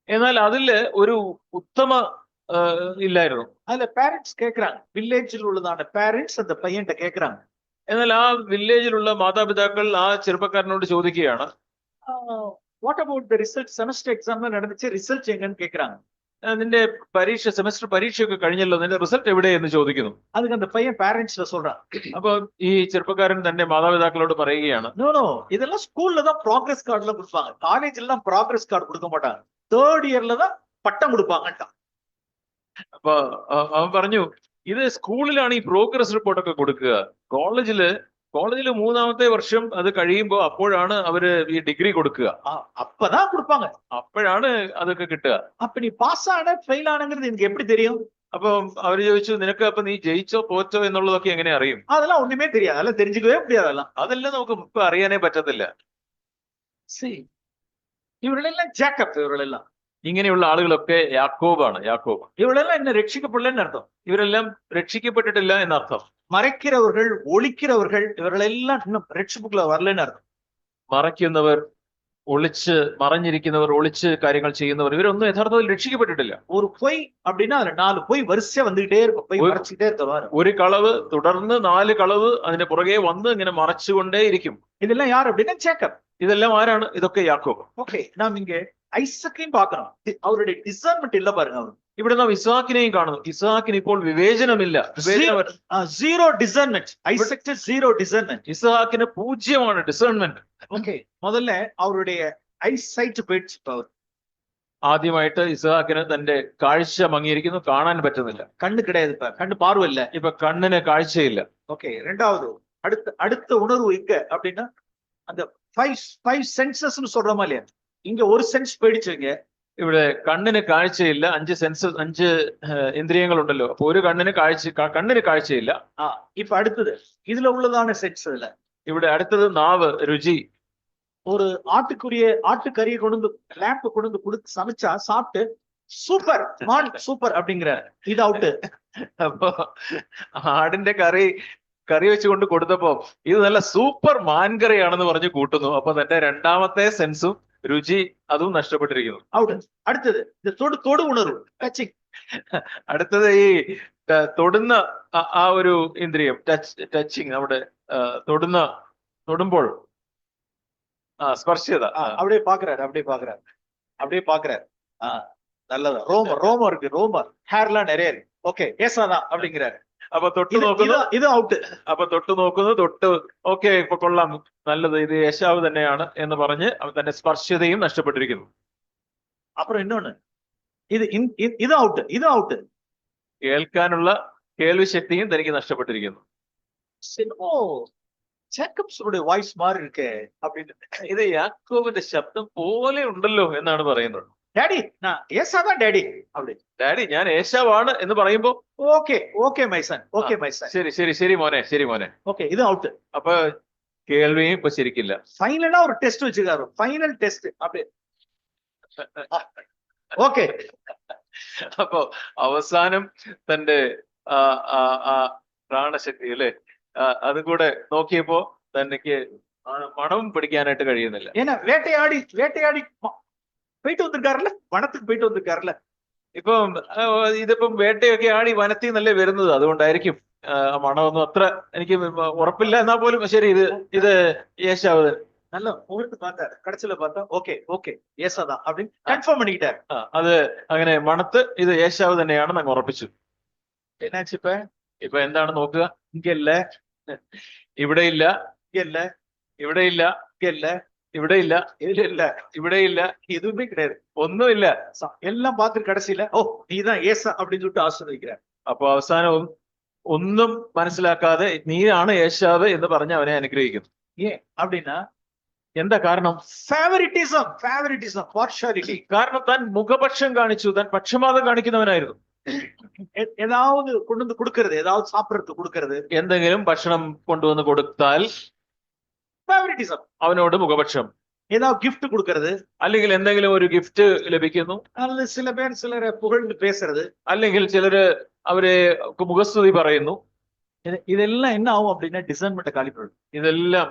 എന്നാൽ അതില് ഒരു ഉത്തമ ഇല്ലായിരുന്നു. அதுல பேரண்ட்ஸ் கேக்குறாங்க, வில்லேஜில் உள்ளதான பேரண்ட்ஸ் அந்த பையன்கிட்ட கேக்குறாங்க, എന്നാൽ ആ വില്ലേജിലുള്ള മാതാപിതാക്കൾ ആ ചെറുപ്പക്കാരനോട് ചോദിക്കുകയാണ്, what about the result, semester எக்ஸாம்ல நடந்துச்சு, ரிசல்ட் எங்கன்னு கேக்குறாங்க. നിന്റെ പരീക്ഷ സെമസ്റ്റർ പരീക്ഷയൊക്കെ കഴിഞ്ഞല്ലോ, നിന്റെ റിസൾട്ട് എവിടെ എന്ന് ചോദിക്കുന്നു. அதுக்கு அந்த பையன் பேரண்ட்ஸ்ல சொல்றான், അപ്പൊ ഈ ചെറുപ്പക്കാരൻ തന്റെ മാതാപിതാക്കളോട് പറയുകയാണ്, நோ நோ, இதெல்லாம் ஸ்கூல்ல தான் ப்ராக்ரஸ் கார்டுல கொடுப்பாங்க, காலேஜ்ல தான் ப்ராக்ரஸ் கார்டு கொடுக்க மாட்டாங்க, தேர்ட் இயர்ல தான் பட்டம் கொடுப்பாங்கட்டான். അപ്പൊ അവൻ പറഞ്ഞു, ഇത് സ്കൂളിലാണ് ഈ പ്രോഗ്രസ് റിപ്പോർട്ടൊക്കെ കൊടുക്കുക, കോളേജില് 3-ാമത്തെ വർഷം അത് കഴിയുമ്പോ അപ്പോഴാണ് അവര് ഈ ഡിഗ്രി കൊടുക്കുക, அப்பதான் கொடுப்பாங்க, അപ്പോഴാണ് അതൊക്കെ കിട്ടുക. அப்ப நீ பாஸ் ஆன ஃபெயில் ஆனங்கிறது எனக்கு எப்படி தெரியும்? അപ്പൊ അവര് ചോദിച്ചു, നിനക്ക് അപ്പൊ നീ ജയിച്ചോ തോറ്റോ എന്നുള്ളതൊക്കെ എങ്ങനെ അറിയും? அதெல்லாம் ஒண்ணுமே தெரியாது, அதெல்லாம் தெரிஞ்சுக்கவே முடியாது. അതെല്ലാം നമുക്ക് ഇപ്പൊ അറിയാനേ പറ്റത്തില്ല. இவர்களெல்லாம் ஜேக்கப், இவர்களெல்லாம் ഇങ്ങനെയുള്ള ആളുകളൊക്കെ യാക്കോബാണ്. യാക്കോബ് இவர்களெல்லாம் இன்னும் ரட்சிக்கப்படலன்னு அர்த்தம். ഇവരെല്ലാം രക്ഷിക്കപ്പെട്ടിട്ടില്ല എന്നർത്ഥം. மறைக்கிறவர்கள், ஒளிக்கிறவர்கள், இவர்களெல்லாம் இன்னும் ரட்சிப்புக்குள்ள வரலன்னு அர்த்தம். മറയ്ക്കുന്നവർ, മറഞ്ഞിരിക്കുന്നവർ, ഒളിച്ച് കാര്യങ്ങൾ ചെയ്യുന്നവർ, ഇവരൊന്നും യഥാർത്ഥത്തിൽ രക്ഷിക്കപ്പെട്ടിട്ടില്ല. ஒரு பொய் அப்படின்னா அதுல 4 பொய் வரிசையா வந்துகிட்டே இருக்கும், பொய் மறைச்சிட்டே இருக்கவாரு. ഒരു കളവ് തുടർന്ന് 4 കളവ് അതിന്റെ പുറകെ വന്ന് ഇങ്ങനെ മറച്ചുകൊണ്ടേ ഇരിക്കും. இதெல்லாம் யார் அப்படின்னா ஜேக்கப். ഇതെല്ലാം ആരാണ്? ഇതൊക്കെ യാക്കോബ്. ஓகே, நாம் இங்க ஐசக்கையும் பார்க்கிறோம், அவருடைய டிசர்ன்மென்ட் இல்ல பாருங்க. அவர் ഇവിടെ നാം ഇസ്ഹാക്കിനെയും കാണുന്നു. ഇസ്ഹാക്കിന് ഇപ്പോൾ വിവേചനമില്ല. Zero discernment. Isaac zero discernment. ഇസ്ഹാക്കിന് 0 ഡിസേൺമെന്റ്. ഓക്കെ, முதல்ல அவருடைய ஐசைட் போயிடுச்சு. அவர் ആദ്യമായിട്ട് ഇസ്ഹാക്കിന് തന്റെ കാഴ്ച മങ്ങിയിരിക്കുന്നു, കാണാൻ പറ്റുന്നില്ല. കണ്ണ് கிடையாது, കണ്ണ് பார்வையில்ல, ഇപ്പൊ കണ്ണിന് കാഴ്ചയില്ല. ஓகே, இரண்டாவது அடுத்த உணர்வு இங்க அப்படின்னா அந்த 5 சென்சஸ்னு சொல்றோமா இல்லையா, இங்க ஒரு சென்ஸ் போயிடுச்சுங்க. ഇവിടെ കണ്ണിന് കാഴ്ചയില്ല, 5 ഇന്ദ്രിയങ്ങളുണ്ടല്ലോ. അപ്പൊ ഒരു കണ്ണിന് കാഴ്ചയില്ല. இப்ப அடுத்தது இதுல உள்ளதான சென்ஸ். ഇവിടെ അടുത്തത് നാവ്, രുചി. ஒரு ஆட்டுக்கறியை கொண்டு லேம்ப் கொண்டு கொடுத்து சமைச்சா சாப்பிட்டு சூப்பர் மான் சூப்பர் அப்படிங்கிற, இது அவுட். അപ്പൊ ആടിന്റെ കറി വെച്ചുകൊണ്ട് കൊടുത്തപ്പോ ഇത് നല്ല സൂപ്പർ മാൻകറിയാണെന്ന് പറഞ്ഞ് കൂട്ടുന്നു. അപ്പൊ തന്റെ രണ്ടാമത്തെ സെൻസും രുചി അതും നഷ്ടപ്പെട്ടിരിക്കുന്നു. അടുത്തത് തൊടു ഉണർവ്, ടച്ചിങ്. അടുത്തത് ഈ തൊടുന്ന ആ ഒരു ഇന്ദ്രിയം, ടച്ചിങ്. നമ്മുടെ തൊടുമ്പോൾ സ്പർശ്യത. அப்படியே பாக்குறாரு. நல்லதா, ரோமம் இருக்கு, ஹேர்லாம் நிறைய இருக்கு. ஓகே, ஏசாதான் அப்படிங்கிறாரு. അപ്പൊ തൊട്ട് നോക്കുന്നു, ഇത് ഔട്ട്. അപ്പൊ തൊട്ട് നോക്കുന്നു, ഓക്കെ ഇപ്പൊ കൊള്ളാം, നല്ലത്, ഇത് യേശാവ് തന്നെയാണ് എന്ന് പറഞ്ഞ് അവൻ തന്റെ സ്പർശ്യതയും നഷ്ടപ്പെട്ടിരിക്കുന്നു. അപ്പുറം ഇന്നൊന്ന്, ഇത് ഔട്ട്. കേൾക്കാനുള്ള കേൾവി ശക്തിയും തനിക്ക് നഷ്ടപ്പെട്ടിരിക്കുന്നു. ജേക്കബ്സിന്റെ വോയിസ് മാറി ഇരിക്കേ அப்படின்னு. ഇത് യാക്കോബിന്റെ ശബ്ദം പോലെ ഉണ്ടല്ലോ എന്നാണ് പറയുന്നത്. ഡാഡി, ഏസാവാ ഡാഡി அப்படி. ഡാഡി, ഞാൻ ഏശാവാണ് എന്ന് പറയുമ്പോ ഓക്കെ മൈ സൺ. ശരി മോനെ. ഓക്കെ, ഇത് ഔട്ട്. അപ്പൊ കേൾവിയും ഇപ്പൊ ശരിക്കില്ല. ഫൈനലാ ഒരു ടെസ്റ്റ് വെച്ചിരുക്കാറ്, ഫൈനൽ ടെസ്റ്റ് அப்படி. ഓക്കെ, അപ്പൊ അവസാനം തന്റെ പ്രാണശക്തി അല്ലെ, അതും കൂടെ നോക്കിയപ്പോ തനിക്ക് മണവും പിടിക്കാനായിട്ട് കഴിയുന്നില്ല. ஏன்னா வேட்டையாடி போயிட்டு வந்திருக்காருல்ல, വനத்துக்கு போயிட்டு வந்திருக்காருல்ல. ഇപ്പം ഇതിപ്പം വേട്ടയൊക്കെ ആടി വനത്തിൽ നിന്നല്ലേ വരുന്നത്, അതുകൊണ്ടായിരിക്കും മണമൊന്നും അത്ര എനിക്ക് ഉറപ്പില്ല. എന്നാ പോലും ശരി, ഇത് യേശാവ് நல்ல முகத்து பார்த்தாரு, கடைசியில பார்த்தா ஓகே ஏசாதான் அப்படின்னு கன்ஃபார்ம் பண்ணிக்கிட்டாரு. അത് അങ്ങനെ മണത്ത് ഇത് യേശാവ് തന്നെയാണെന്ന് അങ്ങ് ഉറപ്പിച്ചു. என்னாச்சு ഇപ്പൊ എന്താണ് നോക്കുക? இங்க இல்ல, ഇവിടെയില്ല, இവിടെയില്ല, எதுவுமே கிடையாது, ഒന്നുമില്ല. எல்லாம் பார்த்துட்டு கடைசியில நீதான் ஏசா அப்படின்னு சொல்லிட்டு ஆசீர்வதிக்கிறார். അപ്പൊ അവസാനം ഒന്നും മനസ്സിലാക്കാതെ നീയാണ് യേശാവ് എന്ന് പറഞ്ഞ് അവനെ അനുഗ്രഹിക്കുന്നു. ஏன் அப்படின்னா എന്താ കാരണം? Favouritism, partiality. കാരണം താൻ മുഖപക്ഷം കാണിച്ചു, താൻ പക്ഷപാതം കാണിക്കുന്നവനായിരുന്നു. ஏதாவது கொண்டு வந்து கொடுக்கறது, ஏதாவது சாப்பிடறதுக்கு கொடுக்கறது, എന്തെങ്കിലും ഭക്ഷണം കൊണ്ടുവന്ന് കൊടുത്താൽ ഫേവറിറ്റിസം. അവനോട് മുഖപക്ഷം. ஏதாவது gift கொடுக்கறது, അല്ലെങ്കിൽ എന്തെങ്കിലും ഒരു ഗിഫ്റ്റ് ലഭിക്കുന്നു, அல்லது சில பேர் சிலரை புகழ்ந்து பேசுறது, അല്ലെങ്കിൽ ചിലര് അവരെ മുഖസ്തുതി പറയുന്നു. இதெல்லாம் என்ன ஆகும் அப்படின்னா டிசைன்மெண்ட் காலிப்படுது. ഇതെല്ലാം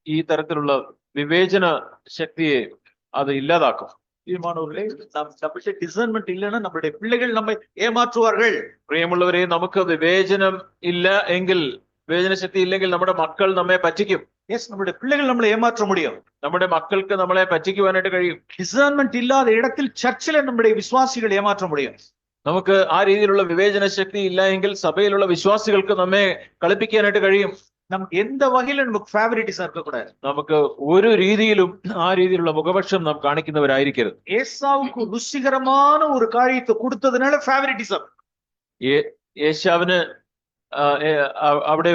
ഈ തരത്തിലുള്ള വിവേചന ശക്തിയെ അത് ഇല്ലാതാക്കും. பிரியமானவர்களே, நம்மளுடைய டிசைன்மெண்ட் இல்லைன்னா நம்மளுடைய பிள்ளைகள் நம்மை ஏமாற்றுவார்கள். പ്രിയമുള്ളവരെ, നമുക്ക് വിവേചനം ഇല്ല എങ്കിൽ, വിവേചന ശക്തി ഇല്ലെങ്കിൽ നമ്മുടെ മക്കൾ നമ്മെ പറ്റിക്കും. நம்மளுடைய பிள்ளைகள் நம்மளை ஏமாற்ற முடியும். നമ്മുടെ മക്കൾക്ക് നമ്മളെ പറ്റിക്കുവാനായിട്ട് കഴിയും. டிசைன்மெண்ட் இல்லாத இடத்தில் சர்ச்சில் நம்முடைய விசுவாசிகள் ஏமாற்ற முடியும். നമുക്ക് ആ രീതിയിലുള്ള വിവേചന ശക്തി ഇല്ല എങ്കിൽ സഭയിലുള്ള വിശ്വാസികൾക്ക് നമ്മെ കളിപ്പിക്കാനായിട്ട് കഴിയും. നമുക്ക് எந்த வகையில நமக்கு ஃபேவரிட்டிஸா இருக்கக்கூடாது. നമുക്ക് ഒരു രീതിയിലും ആ രീതിയിലുള്ള മുഖപക്ഷം നാം കാണിക്കുന്നവരായിരിക്കരുത്. ஏசாவுக்கு ருசிகரமான ஒரு காரியத்தை கொடுத்ததுனால ஃபேவரிட்டிസം. യേശാവിന് അവിടെ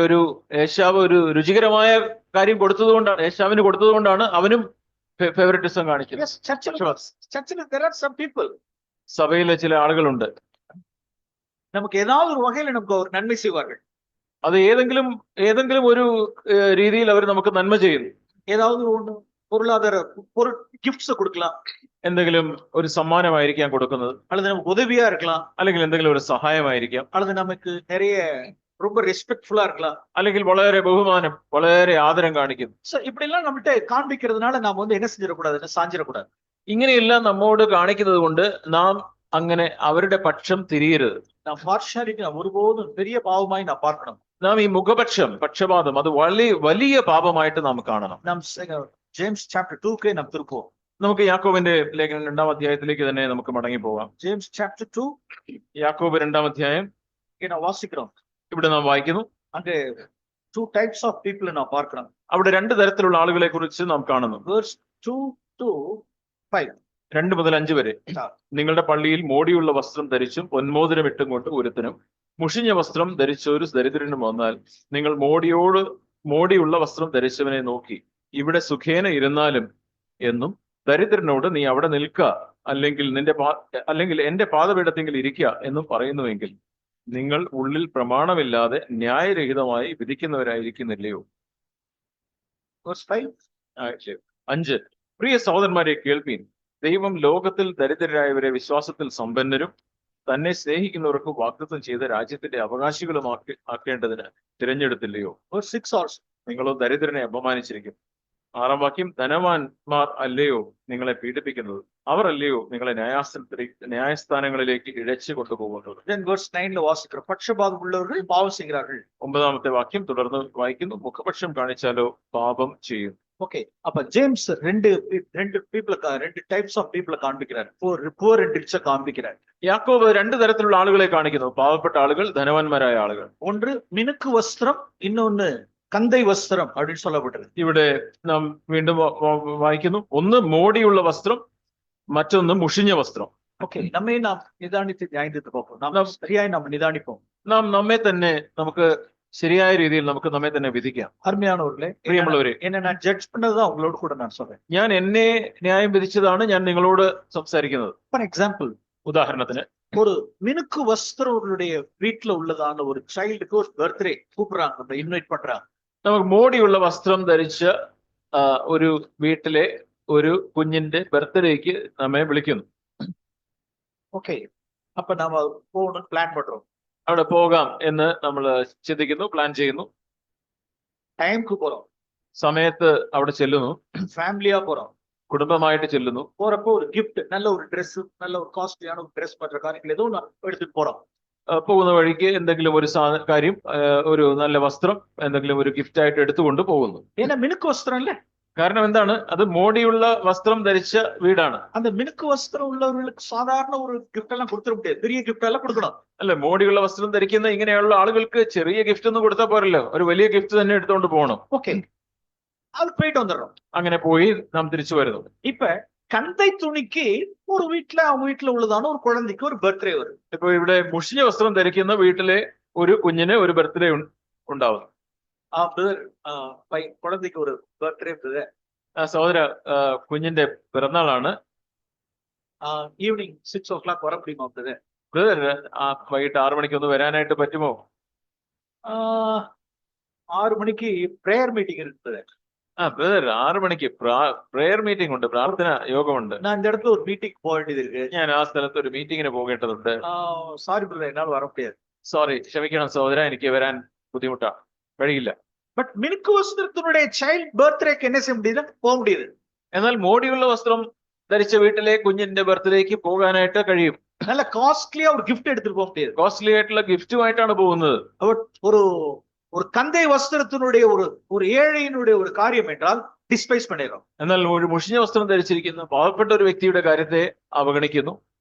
യേശാവ് ഒരു രുചികരമായ കാര്യം കൊടുത്തതുകൊണ്ടാണ്, യേശാവിന് കൊടുത്തതുകൊണ്ടാണ് അവനും ഫേവറിറ്റിസം കാണിക്കുന്നത്. சர்ச்சில் there are some people. സഭയിലെ ചില ആളുകളുണ്ട്, நமக்கு ஏதாவது ஒரு வகையில நமக்கு ஒரு நன்மை செய்வார்கள். അത് ഏതെങ്കിലും ഒരു രീതിയിൽ അവർ നമുക്ക് നന്മ ചെയ്യുന്നു. ஏதாவது ஒண்ணு பொருளாதார கிஃப்ட்ஸ் கொடுக்கலாம், എന്തെങ്കിലും ഒരു സമ്മാനമായിരിക്കാം കൊടുക്കുന്നത്, அல்லது நமக்கு உதவியா இருக்கலாம், അല്ലെങ്കിൽ എന്തെങ്കിലും ഒരു സഹായമായിരിക്കാം, அல்லது நமக்கு நிறைய ரொம்ப ரெஸ்பெக்ட்ஃபுல்லா இருக்கலாம், അല്ലെങ്കിൽ വളരെ ബഹുമാനം, വളരെ ആദരം കാണിക്കുന്നു. சோ இப்படி எல்லாம் நம்மகிட்ட காண்பிக்கிறதுனால நாம வந்து என்ன செஞ்சிடக்கூடாது, சாஞ்சிடக்கூடாது. ഇങ്ങനെയെല്ലാം നമ്മോട് കാണിക്കുന്നത് കൊണ്ട് നാം അങ്ങനെ അവരുടെ പക്ഷം തിരിയരുത്. நான் பார்ஷாலிட்டி ஒருபோதும் பெரிய பாவமாய் நான் பார்க்கணும். നാം ഈ മുഖപക്ഷം, പക്ഷപാതം, അത് വലിയ പാപമായിട്ട് നാം കാണണം. நாம் ஜேம்ஸ் சாப்டர் 2க்கு நாம் திருப்போம். നമുക്ക് യാക്കോബിന്റെ ലേഖനം 2-ാം അധ്യായത്തിലേക്ക് തന്നെ നമുക്ക് മടങ്ങി പോകാം. ஜேம்ஸ் சாப்டர் 2 യാക്കോബ് 2-ാം അധ്യായം நான் வாசிக்கிறோம். ഇവിടെ നാം വായിക്കുന്നു. அங்கே 2 types of people நான் பார்க்கணும். അവിടെ രണ്ട് തരത്തിലുള്ള ആളുകളെ കുറിച്ച് നാം കാണുന്നു. Verse 2 to 5. 2 മുതൽ 5 വരെ. നിങ്ങളുടെ പള്ളിയിൽ മോടിയുള്ള വസ്ത്രം ധരിച്ചും പൊന്മോതിരം ഇട്ടും കൊണ്ട് ഒരുത്തനും മുഷിഞ്ഞ വസ്ത്രം ധരിച്ച ഒരു ദരിദ്രനും വന്നാൽ നിങ്ങൾ മോടിയുള്ള വസ്ത്രം ധരിച്ചവനെ നോക്കി ഇവിടെ സുഖേന ഇരുന്നാലും എന്നും ദരിദ്രനോട് നീ അവിടെ നിൽക്ക, അല്ലെങ്കിൽ എന്റെ പാദപീഠത്തെങ്കിൽ ഇരിക്കുക എന്നും പറയുന്നുവെങ്കിൽ നിങ്ങൾ ഉള്ളിൽ പ്രമാണമില്ലാതെ ന്യായരഹിതമായി വിധിക്കുന്നവരായിരിക്കുന്നില്ലയോ? 5. പ്രിയ സഹോദരന്മാരെ കേൾപ്പീൻ, ദൈവം ലോകത്തിൽ ദരിദ്രരായവരെ വിശ്വാസത്തിൽ സമ്പന്നരും തന്നെ സ്നേഹിക്കുന്നവർക്ക് വാഗ്ദത്തം ചെയ്ത രാജ്യത്തിന്റെ അവകാശികളും ആക്കേണ്ടതിന് തിരഞ്ഞെടുത്തില്ലയോ? 6. നിങ്ങളോ ദരിദ്രനെ അപമാനിച്ചിരിക്കും. 6-ാം വാക്യം, ധനവാന്മാർ അല്ലയോ നിങ്ങളെ പീഡിപ്പിക്കുന്നത്? അവർ അല്ലയോ നിങ്ങളെ ന്യായസ്ഥാനങ്ങളിലേക്ക് ഇഴച്ചു കൊണ്ടുപോകുന്നത്? verse 9 வாசிக்கிறோம். பட்சபாதம் உள்ளவர்கள் பாவம் செய்கிறார்கள். 9-ാമത്തെ വാക്യം തുടർന്ന് വായിക്കുന്നു, മുഖപക്ഷം കാണിച്ചാലോ പാപം ചെയ്യും. ஓகே, அப்ப ஜேம்ஸ் ரெண்டு டைப்ஸ் ஆஃப் பீப்புளை காண்பிக்கிறார். poor and rich காண்பிக்கிறார். യാക്കോബ് രണ്ട് തരത്തിലുള്ള ആളുകളെ കാണിക്കുന്നു, പാവപ്പെട്ട ആളുകൾ, ധനവാന്മാരായ ആളുകൾ. ஒன்று மினுக்கு வஸ்திரம், இன்னொன்னு കന്തൈ വസ്ത്രം அப்படின்னு சொல்லപ്പെട്ടത്. ഇവിടെ നാം വീണ്ടും വായിക്കുന്നു, ഒന്ന് മോടിയുള്ള വസ്ത്രം, മറ്റൊന്ന് മുഷിഞ്ഞ വസ്ത്രം. ഓക്കെ, നമ്മെ നാം നിദാനിച്ച് ധ്യാനിച്ച് നോക്കും. നാം ശരിയായി നാം നിദാനിപ്പோம். നാം നമ്മെ തന്നെ നമുക്ക് ശരിയായ രീതിയിൽ നമുക്ക് നമ്മെ തന്നെ വിധിക്കാം. അരുമയാനവர்களே, പ്രിയമുള്ളവരെ, എന്നെ ഞാൻ ജഡ്ജ് பண்ணதுதான் உங்களோட கூட நான் சொல்றேன். ഞാൻ എന്നെ ന്യായം വിധിച്ചതാണ് ഞാൻ നിങ്ങളോട് സംസാരിക്കുന്നത്. ഫോർ എക്സാമ്പിൾ, ഉദാഹരണത്തിന്, ஒரு மினுக்கு வஸ்திரங்களுடைய வீட்டுல உள்ளதான ஒரு சைல்டுக்கு ஒரு பர்த்டே கூப்பிடுறாங்க, இன்வைட் பண்றாங்க. നമുക്ക് മോടിയുള്ള വസ്ത്രം ധരിച്ച ഒരു വീട്ടിലെ ഒരു കുഞ്ഞിന്റെ ബർത്ത്ഡേക്ക് നമ്മെ വിളിക്കുന്നു. ഓക്കെ, അപ്പൊ നാം പോകണം, പ്ലാൻ പண்றோம். അവിടെ പോകാം എന്ന് നമ്മൾ ചിന്തിക്കുന്നു, പ്ലാൻ ചെയ്യുന്നു. ടൈംക്ക് പോறோம், സമയത്ത് അവിടെ ചെല്ലുന്നു. ഫാമിലിയാ പോறோம், കുടുംബമായിട്ട് ചെല്ലുന്നു. പോറപ്പോ ഒരു ഗിഫ്റ്റ്, നല്ല ഒരു ഡ്രസ്, നല്ല ഒരു കോസ്റ്റ്ലിയാണ് ഒരു ഡ്രസ്, മറ്റു കാര്യങ്ങൾ ഏതോ എടുത്തിട്ട് പോறோம். പോകുന്ന വഴിക്ക് എന്തെങ്കിലും ഒരു കാര്യം, ഒരു നല്ല വസ്ത്രം, എന്തെങ്കിലും ഒരു ഗിഫ്റ്റ് ആയിട്ട് എടുത്തുകൊണ്ട് പോകുന്നു. ഏനാ മിനുക്ക് വസ്ത്രം അല്ലേ? കാരണം എന്താണ്? അത് മോടിയുള്ള വസ്ത്രം ധരിച്ച വീടാണ്. அந்த மினுக்கு வஸ்திரம் உள்ளவர்களுக்கு சாதாரண ஒரு கிஃப்ட் எல்லாம் கொடுத்துட முடியாது, பெரிய கிஃப்ட் எல்லாம் கொடுக்கணும். അല്ലെ, മോടിയുള്ള വസ്ത്രം ധരിക്കുന്ന ഇങ്ങനെയുള്ള ആളുകൾക്ക് ചെറിയ ഗിഫ്റ്റ് ഒന്നും കൊടുത്താൽ പോരല്ലോ, ഒരു വലിയ ഗിഫ്റ്റ് തന്നെ എടുത്തുകൊണ്ട് പോകണം. ഓക്കെ, അത് പോയിട്ട് വന്നിടണം. അങ്ങനെ പോയി നാം തിരിച്ചു വരുന്നു. ഇപ്പൊ കന്തൈ തുണിക്ക് ഒരു വീട്ടിലെ ഉള്ളതാണ് ഒരു കുഴந்தைക്ക് ഒരു ബർത്ത്ഡേ വരും. ഇപ്പൊ ഇവിടെ മുഷിഞ്ഞ വസ്ത്രം ധരിക്കുന്ന വീട്ടിലെ ഒരു കുഞ്ഞിന് ഒരു ബർത്ത്ഡേ ഉണ്ടാവുന്നു. കുഴந்தைക്ക് ഒരു ബർത്ത്ഡേ സഹോദര, കുഞ്ഞിന്റെ പിറന്നാളാണ്. ஈவினிங் 6 o'clock வர முடியுமா brother? ബ്രദർ, വൈകിട്ട് 6 മണിക്ക് ഒന്ന് വരാനായിട്ട് പറ്റുമോ? 6 മണിക്ക് പ്രേയർ മീറ്റിംഗ് இருக்கு brother. ബ്രദർ, 6 മണിക്ക് പ്രേയർ മീറ്റിംഗ് ഉണ്ട്, പ്രാർത്ഥന യോഗമുണ്ട്. நான் இந்த இடத்துல ஒரு மீட்டிங் போக வேண்டியது இருக்கு. ഞാൻ ആ സ്ഥലത്ത് ഒരു മീറ്റിങ്ങിന് പോകേണ്ടതുണ്ട്. சாரி brother, என்னால வர முடியாது. സോറി, ക്ഷമിക്കണം സഹോദര, എനിക്ക് വരാൻ ബുദ്ധിമുട്ടാ, കഴിയില്ല. பட் மினுக்கு வஸ்திரத்தினுடைய சைல்ட் பர்த்டேக்கு என்ன செய்ய முடியுது? போக முடியுது. എന്നാൽ മോടിയുള്ള വസ്ത്രം ധരിച്ച വീട്ടിലെ കുഞ്ഞിന്റെ ബർത്ത്ഡേക്ക് പോകാനായിട്ട് കഴിയും. நல்ல காஸ்ட்லியா ஒரு gift எடுத்துட்டு போக முடியாது. കോസ്റ്റ്ലി ആയിട്ടുള്ള ഗിഫ്റ്റുമായിട്ടാണ് പോകുന്നത്. ஒரு ஒரு கந்தை வஸ்திரத்தினுடைய ஒரு ஏழையினுடைய ஒரு காரியம் என்றால் டிஸ்பைஸ் பண்ணிடுறோம். എന്നാൽ ഒരു മുഷിഞ്ഞ വസ്ത്രം ധരിച്ചിരിക്കുന്ന പാവപ്പെട്ട ഒരു വ്യക്തിയുടെ കാര്യത്തെ അവഗണിക്കുന്നു,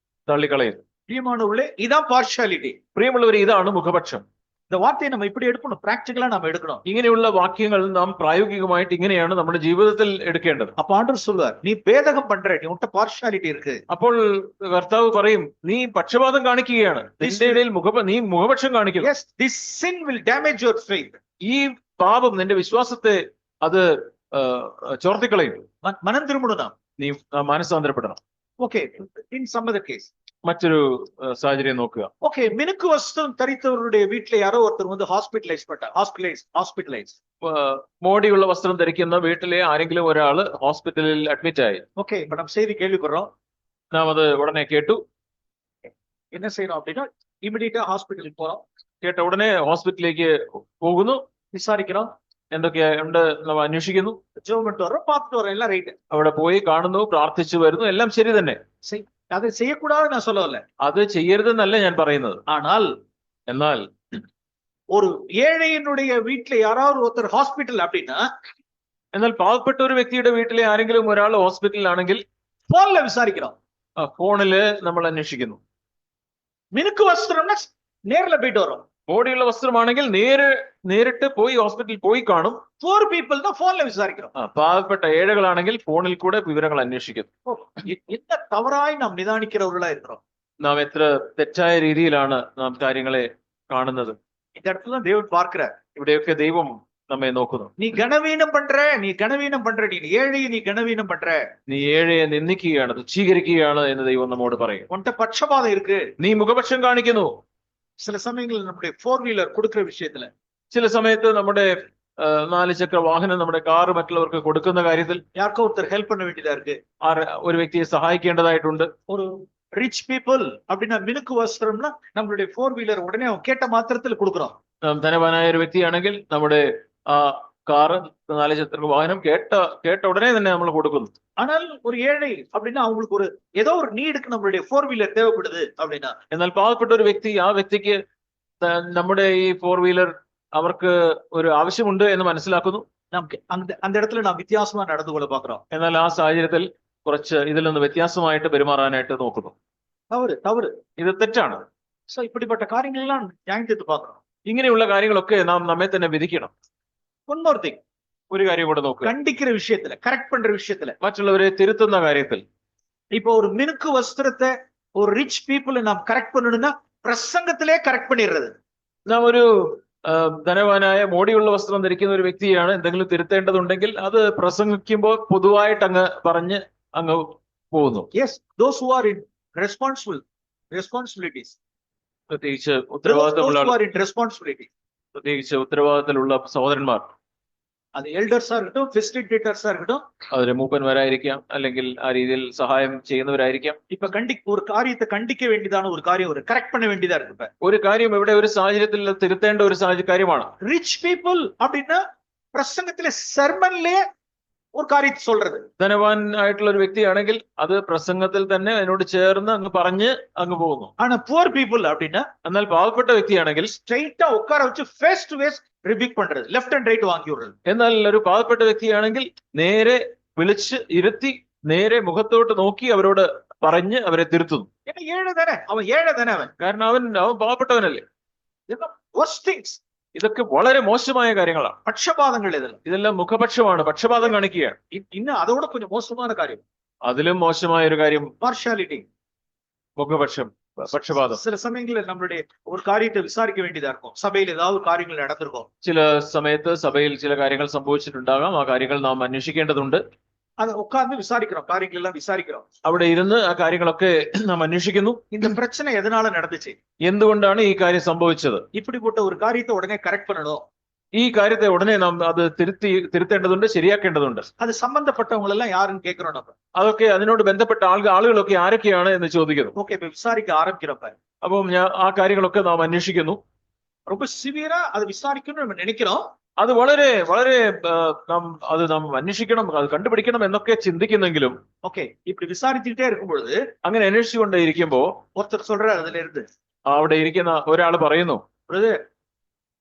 തള്ളിക്കളയുന്നു. பிரியமானவர்களே, இதான் பார்ஷியாலிட்டி. പ്രിയമുള്ളവർ, ഇതാണ് മുഖപക്ഷം. இந்த வார்த்தையை நம்ம இப்படி எடுக்கணும், பிராக்டிகலா நம்ம எடுக்கணும். ഇങ്ങനെയുള്ള വാക്യങ്ങൾ നാം പ്രായോഗികമായിട്ട് ഇങ്ങനെയാണ് നമ്മുടെ ജീവിതത്തിൽ എടുക്കേണ്ടത്. அப்ப ஆண்டவர் சொல்வார், நீ பேதகம் பண்ற, நீ உன்கிட்ட பார்ஷியாலிட்டி இருக்கு. അപ്പോൾ കർത്താവ് പറയും, നീ പക്ഷപാതം കാണിക്കുകയാണ്, നിന്റെ ഇടയിൽ നീ മുഖപക്ഷം കാണിക്കുന്നു. Yes, this sin will damage your faith. ഈ പാപം നിന്റെ വിശ്വാസത്തെ അത് ചോർത്തിക്കളയും. மனம் திரும்பணும் நாம். നീ മാനസാന്തരപ്പെടണം. Okay, in some other case. മറ്റൊരു സാഹചര്യം നോക്കുക. ஓகே, மினுக்கு வஸ்திரம் தரித்தவருடைய வீட்டுல யாரோ ஒருத்தர் வந்து ஹாஸ்பிட்டலைஸ். മോടിയുള്ള വസ്ത്രം ധരിക്കുന്ന വീട്ടിലെ ആരെങ്കിലും ഒരാള് ഹോസ്പിറ്റലിൽ അഡ്മിറ്റ് ആയി. ஓகே, இப்ப நம்ம செய்தி கேள்விப்படுறோம். നാം അത് ഉടനെ കേട്ടു. என்ன செய்யணும் அப்படின்னா, இமிடியேட்டா ஹாஸ்பிட்டலுக்கு போறோம். കേട്ട ഉടനെ ഹോസ്പിറ്റലിലേക്ക് പോകുന്നു, விசாரிக்கிறோம், എന്തൊക്കെയുണ്ട് നമ്മൾ അന്വേഷിക്കുന്നു, ஜெபம் பண்ணிட்டு வரோம், பார்த்துட்டு வரோம், எல்லாம் ரைட். അവിടെ പോയി കാണുന്നു, പ്രാർത്ഥിച്ചു വരുന്നു, എല്ലാം ശരി തന്നെ. அதை செய்யக்கூடாது நான் சொல்லல. അത് ചെയ്യരുതെന്നല്ല ഞാൻ പറയുന്നത്. എന്നാൽ ஒரு ஏழையினுடைய வீட்டுல யாராவது ஒருத்தர் ஹாஸ்பிட்டல் அப்படின்னா, എന്നാൽ പാവപ്പെട്ട ഒരു വ്യക്തിയുടെ വീട്ടിലെ ആരെങ്കിലും ഒരാൾ ഹോസ്പിറ്റലിലാണെങ്കിൽ போன்ல விசாரிக்கிறோம், ഫോണില് നമ്മൾ അന്വേഷിക്കുന്നു. மினுக்கு வஸ்திரம்னா நேர்ல போயிட்டு வரோம். മോടിയുള്ള വസ്ത്രമാണെങ്കിൽ നേരിട്ട് പോയി ഹോസ്പിറ്റലിൽ പോയി കാണും. പോർ പീപ്പിൾ தான் ഫോണിൽ വിസാരിக்கிறோம். പാവപ്പെട്ട ഏഴകളാണെങ്കിൽ ഫോണിൽ കൂടെ വിവരങ്ങൾ അന്വേഷിക്കുന്നു. என்ன தவறாய் நாம் நிதானிக்கிறவர்களா இருக்கிறோம். നാം എത്ര തെറ്റായ രീതിയിലാണ് നാം കാര്യങ്ങളെ കാണുന്നത്. இந்த இடத்துல தேவன் பார்க்கிறார். ഇവിടെയൊക്കെ ദൈവം നമ്മെ നോക്കുന്നു. நீ கனவீனம் பண்ற, நீ ஏழையை நீ கனவீனம் பண்ற, നീ ഏഴയെ നിന്ദിക്കുകയാണ്, തുച്ഛീകരിക്കുകയാണ് എന്ന് ദൈവം നമ്മോട് പറയും. உன்கிட்ட பட்சபாதம் இருக்கு, നീ മുഖപക്ഷം കാണിക്കുന്നു. சில சமயங்களில் நம்முடைய 4-wheeler கொடுக்கிற விஷயத்துல, ചില സമയത്ത് നമ്മുടെ 4 ചക്ര വാഹനം, നമ്മുടെ കാറ് മറ്റുള്ളവർക്ക് കൊടുക്കുന്ന കാര്യത്തിൽ யாருக்கோ ஒருத்தர் ஹெல்ப் பண்ண வேண்டியதா இருக்கு, ഒരു വ്യക്തിയെ സഹായിക്കേണ്ടതായിട്ടുണ്ട്. ஒரு ரிச் பீப்புள் அப்படின்னா மினுக்கு வஸ்திரம்னா நம்மளுடைய 4-wheeler உடனே அவன் கேட்ட மாத்திரத்தில் கொடுக்குறோம். ധനവാനായ ഒരു വ്യക്തിയാണെങ്കിൽ നമ്മുടെ ആ കാറ് 4 ചക്ര വാഹനം കേട്ട ഉടനെ തന്നെ നമ്മൾ കൊടുക്കുന്നു. ஆனால் ஒரு ஏழை அப்படின்னா அவங்களுக்கு ஏதோ ஒரு நீடுக்கு நம்மளுடைய 4-wheeler தேவைப்படுது அப்படின்னா, എന്നാൽ പാവപ്പെട്ട ഒരു വ്യക്തി, ആ വ്യക്തിക്ക് നമ്മുടെ ഈ 4-wheeler അവർക്ക് ഒരു ആവശ്യമുണ്ട് എന്ന് മനസ്സിലാക്കുന്നു. നമുക്ക് அந்த இடத்துல நாம் வித்தியாசமா நடந்து கொள்ள பார்க்கிறோம். എന്നാൽ ആ സാഹചര്യത്തിൽ കുറച്ച് ഇതിൽ നിന്ന് വ്യത്യാസമായിട്ട് പെരുമാറാനായിട്ട് നോക്കുന്നു. தவறு, ഇത് തെറ്റാണ്. சோ இப்படிப்பட்ட காரியங்கள் எல்லாம் ஞாயிற்று பார்க்கிறோம். ഇങ്ങനെയുള്ള കാര്യങ്ങളൊക്കെ നാം നമ്മെ തന്നെ വിധിക്കണം. one more thing, ഒരു കാര്യം കൂടെ നോക്കുക. கண்டிக்கிற விஷயத்துல, கரெக்ட் பண்ற விஷயத்துல, മറ്റുള്ളവരെ തിരുത്തുന്ന കാര്യത്തിൽ. இப்போ ஒரு மினுக்கு வஸ்திரத்தை ஒரு ரிச் பீப்புள் நாம் கரெக்ட் பண்ணணும்னா பிரசங்கத்திலே கரெக்ட் பண்ணிடுறது. നാം ഒരു ധനവാനായ മോടിയുള്ള വസ്ത്രം ധരിക്കുന്ന ഒരു വ്യക്തിയാണ് എന്തെങ്കിലും തിരുത്തേണ്ടതുണ്ടെങ്കിൽ അത് പ്രസംഗിക്കുമ്പോൾ പൊതുവായിട്ട് അങ്ങ് പറഞ്ഞ് അങ്ങ് പോകുന്നു. Yes, those who are in responsibilities, പ്രത്യേകിച്ച് ഉത്തരവാദിത്തത്തിലുള്ള സഹോദരന്മാർ, അത് എൽഡേഴ്സാ இருக்கட்டும், ഫെസിലിറ്റേറ്റേഴ്സാ இருக்கட்டும், അതിന് മൂപ്പന്മാരായിരിക്കാം, അല്ലെങ്കിൽ ആ രീതിയിൽ സഹായം ചെയ്യുന്നവരായിരിക്കാം. ഇപ്പൊ ഒരു കാര്യത്തെ കണ്ടിക്ക വേണ്ടിയതാണ്, ഒരു കാര്യം കറക്റ്റ് பண்ண വേണ്ടിയതാ இருக்கு. ഒരു കാര്യം ഇവിടെ ഒരു സാഹചര്യത്തിൽ തിരുത്തേണ്ട ഒരു കാര്യമാണ്. റിച്ച് പീപ്പിൾ அப்படின்னா പ്രസംഗത്തിലെ സെർമണിലെ ഒരു കാര്യം சொல்றது. ധനവാൻ ആയിട്ടുള്ള ഒരു വ്യക്തിയാണെങ്കിൽ അത് പ്രസംഗത്തിൽ തന്നെ അതിനോട് ചേർന്ന് അങ്ങ് പറഞ്ഞ് അങ്ങ് പോകുന്നു. ஆனா poor people அப்படின்னா, എന്നാൽ പാവപ്പെട്ട വ്യക്തിയാണെങ്കിൽ സ്ട്രെയിറ്റാ ഉட்கார വെച്ച് ഫേസ് ടു ഫേസ് റിബിക് പண்றது, ലെഫ്റ്റ് ആൻഡ് റൈറ്റ് വാങ്ങി വിടുறது. എന്നാൽ ഒരു പാവപ്പെട്ട വ്യക്തിയാണെങ്കിൽ നേരെ വിളിച്ച് ഇരുത്തി നേരെ മുഖത്തോട്ട് നോക്കി അവരോട് പറഞ്ഞ് അവരെ തിരുത്തുന്നു. അവൻ ഏഴ തന്നെ, കാരണം അവൻ പാവപ്പെട്ടവനല്ലേ. ഇതൊക്കെ വളരെ മോശമായ കാര്യങ്ങളാണ്. പക്ഷപാതങ്ങൾ ഇതെല്ലാം മുഖപക്ഷമാണ്, പക്ഷപാതം കാണിക്കുകയാണ്. ഇന്ന് അതോടെ கொஞ்சம் മോശமான കാര്യം, അതിലും മോശമായ ഒരു കാര്യം പാർഷ്യാലിറ്റി, മുഖപക്ഷം, പക്ഷപാതം. சில சமயங்களில் நம்மளுடைய ஒரு காரியத்தை விசாரிக்க வேண்டியதா இருக்கும். சபையில் ஏதாவது காரியங்கள் நடந்திருக்கும், ചില സമയത്ത് സഭയിൽ ചില കാര്യങ്ങൾ സംഭവിച്ചിട്ടുണ്ടാകാം. ആ കാര്യങ്ങൾ നാം അന്വേഷിക്കേണ്ടതുണ്ട്. அதை உட்கார்ந்து விசாரிக்கிறோம், காரியங்கள் எல்லாம் விசாரிக்கிறோம். അവിടെ ഇരുന്ന് ആ കാര്യങ്ങളൊക്കെ നാം അന്വേഷിക്കുന്നു. இந்த பிரச்சனை எதனால நடந்துச்சு, എന്തുകൊണ്ടാണ് ഈ കാര്യം സംഭവിച്ചത്, இப்படிப்பட்ட ஒரு காரியத்தை உடனே கரெக்ட் பண்ணணும், ഈ കാര്യത്തെ ഉടനെ നാം അത് തിരുത്തേണ്ടതുണ്ട്, ശരിയാക്കേണ്ടതുണ്ട്. அது சம்பந்தப்பட்டவங்க எல்லாம் யாருன்னு கேட்கிறோம் நம்ம. അതൊക്കെ അതിനോട് ബന്ധപ്പെട്ട ആളുകളൊക്കെ ആരൊക്കെയാണ് എന്ന് ചോദിക്കുന്നു. ஓகே, இப்ப விசாரிக்க ஆரம்பிக்கிறப்ப അപ്പം ആ കാര്യങ്ങളൊക്കെ നാം അന്വേഷിക്കുന്നു. ரொம்ப சிவியரா அதை விசாரிக்கணும்னு நம்ம நினைக்கிறோம். അത് വളരെ വളരെ നാം അന്വേഷിക്കണം, അത് കണ്ടുപിടിക്കണം എന്നൊക്കെ ചിന്തിക്കുന്നെങ്കിലും ஓகே, இப்படி விசாரிச்சுக்கிட்டே இருக்கும் பொழுது അങ്ങനെ അന്വേഷിച്ചുകൊണ്ടേ ഇരിക്കുമ്പോ ஒருத்தர் சொல்றாரு அதுல இருந்து, അവിടെ ഇരിക്കുന്ന ഒരാൾ പറയുന്നു, பிரதர்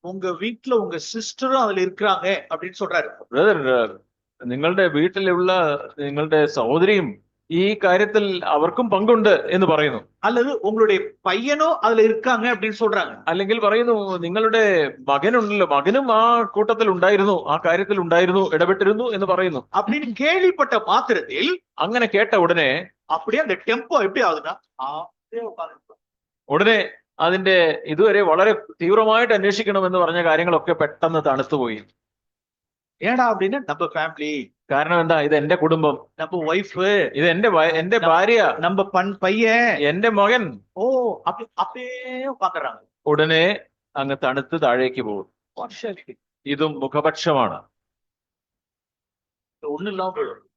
உங்க வீட்டுல உங்க சிஸ்டரும் அதுல இருக்கிறாங்க அப்படின்னு சொல்றாரு. ബ്രദർ, നിങ്ങളുടെ വീട്ടിലുള്ള നിങ്ങളുടെ സഹോദരിയും ഈ കാര്യത്തിൽ അവർക്കും പങ്കുണ്ട് എന്ന് പറയുന്നു. அல்லது உங்களுடைய பையனும் அதுல இருக்காங்க அப்படின்னு சொல்றாங்க. അല്ലെങ്കിൽ പറയുന്നു, നിങ്ങളുടെ മകനുണ്ടല്ലോ, മകനും ആ കൂട്ടത്തിൽ ഉണ്ടായിരുന്നു, ആ കാര്യത്തിൽ ഉണ്ടായിരുന്നു, ഇടപെട്ടിരുന്നു എന്ന് പറയുന്നു. அப்படின்னு கேள்விப்பட்ட மாத்திரத்தில் അങ്ങനെ കേട്ട ഉടനെ அப்படியே அந்த டெம்போ எப்படி ஆகுதுன்னா அப்படியே உட்கார்ந்து ഉടനെ അതിന്റെ ഇതുവരെ വളരെ തീവ്രമായിട്ട് അന്വേഷിക്കണം എന്ന് പറഞ്ഞ കാര്യങ്ങളൊക്കെ പെട്ടെന്ന് തണുത്തുപോയി. ஏடா அப்படின்னா நம்ம ஃபேமிலி, കാരണം എന്താ, ഇത് എന്റെ കുടുംബം, நம்ம ஒய்ஃப், ഇത് എന്റെ ഭാര്യ, நம்ம பையன், എന്റെ മകൻ. ஓ அப்படியே உட்காந்துறாங்க. ഉടനെ അങ്ങ് തണുത്ത് താഴേക്ക് പോകും. பார்ஷியாலிட்டி ഇതും മുഖപക്ഷമാണ്. ஒண்ணும் இல்லாம போயிடும்.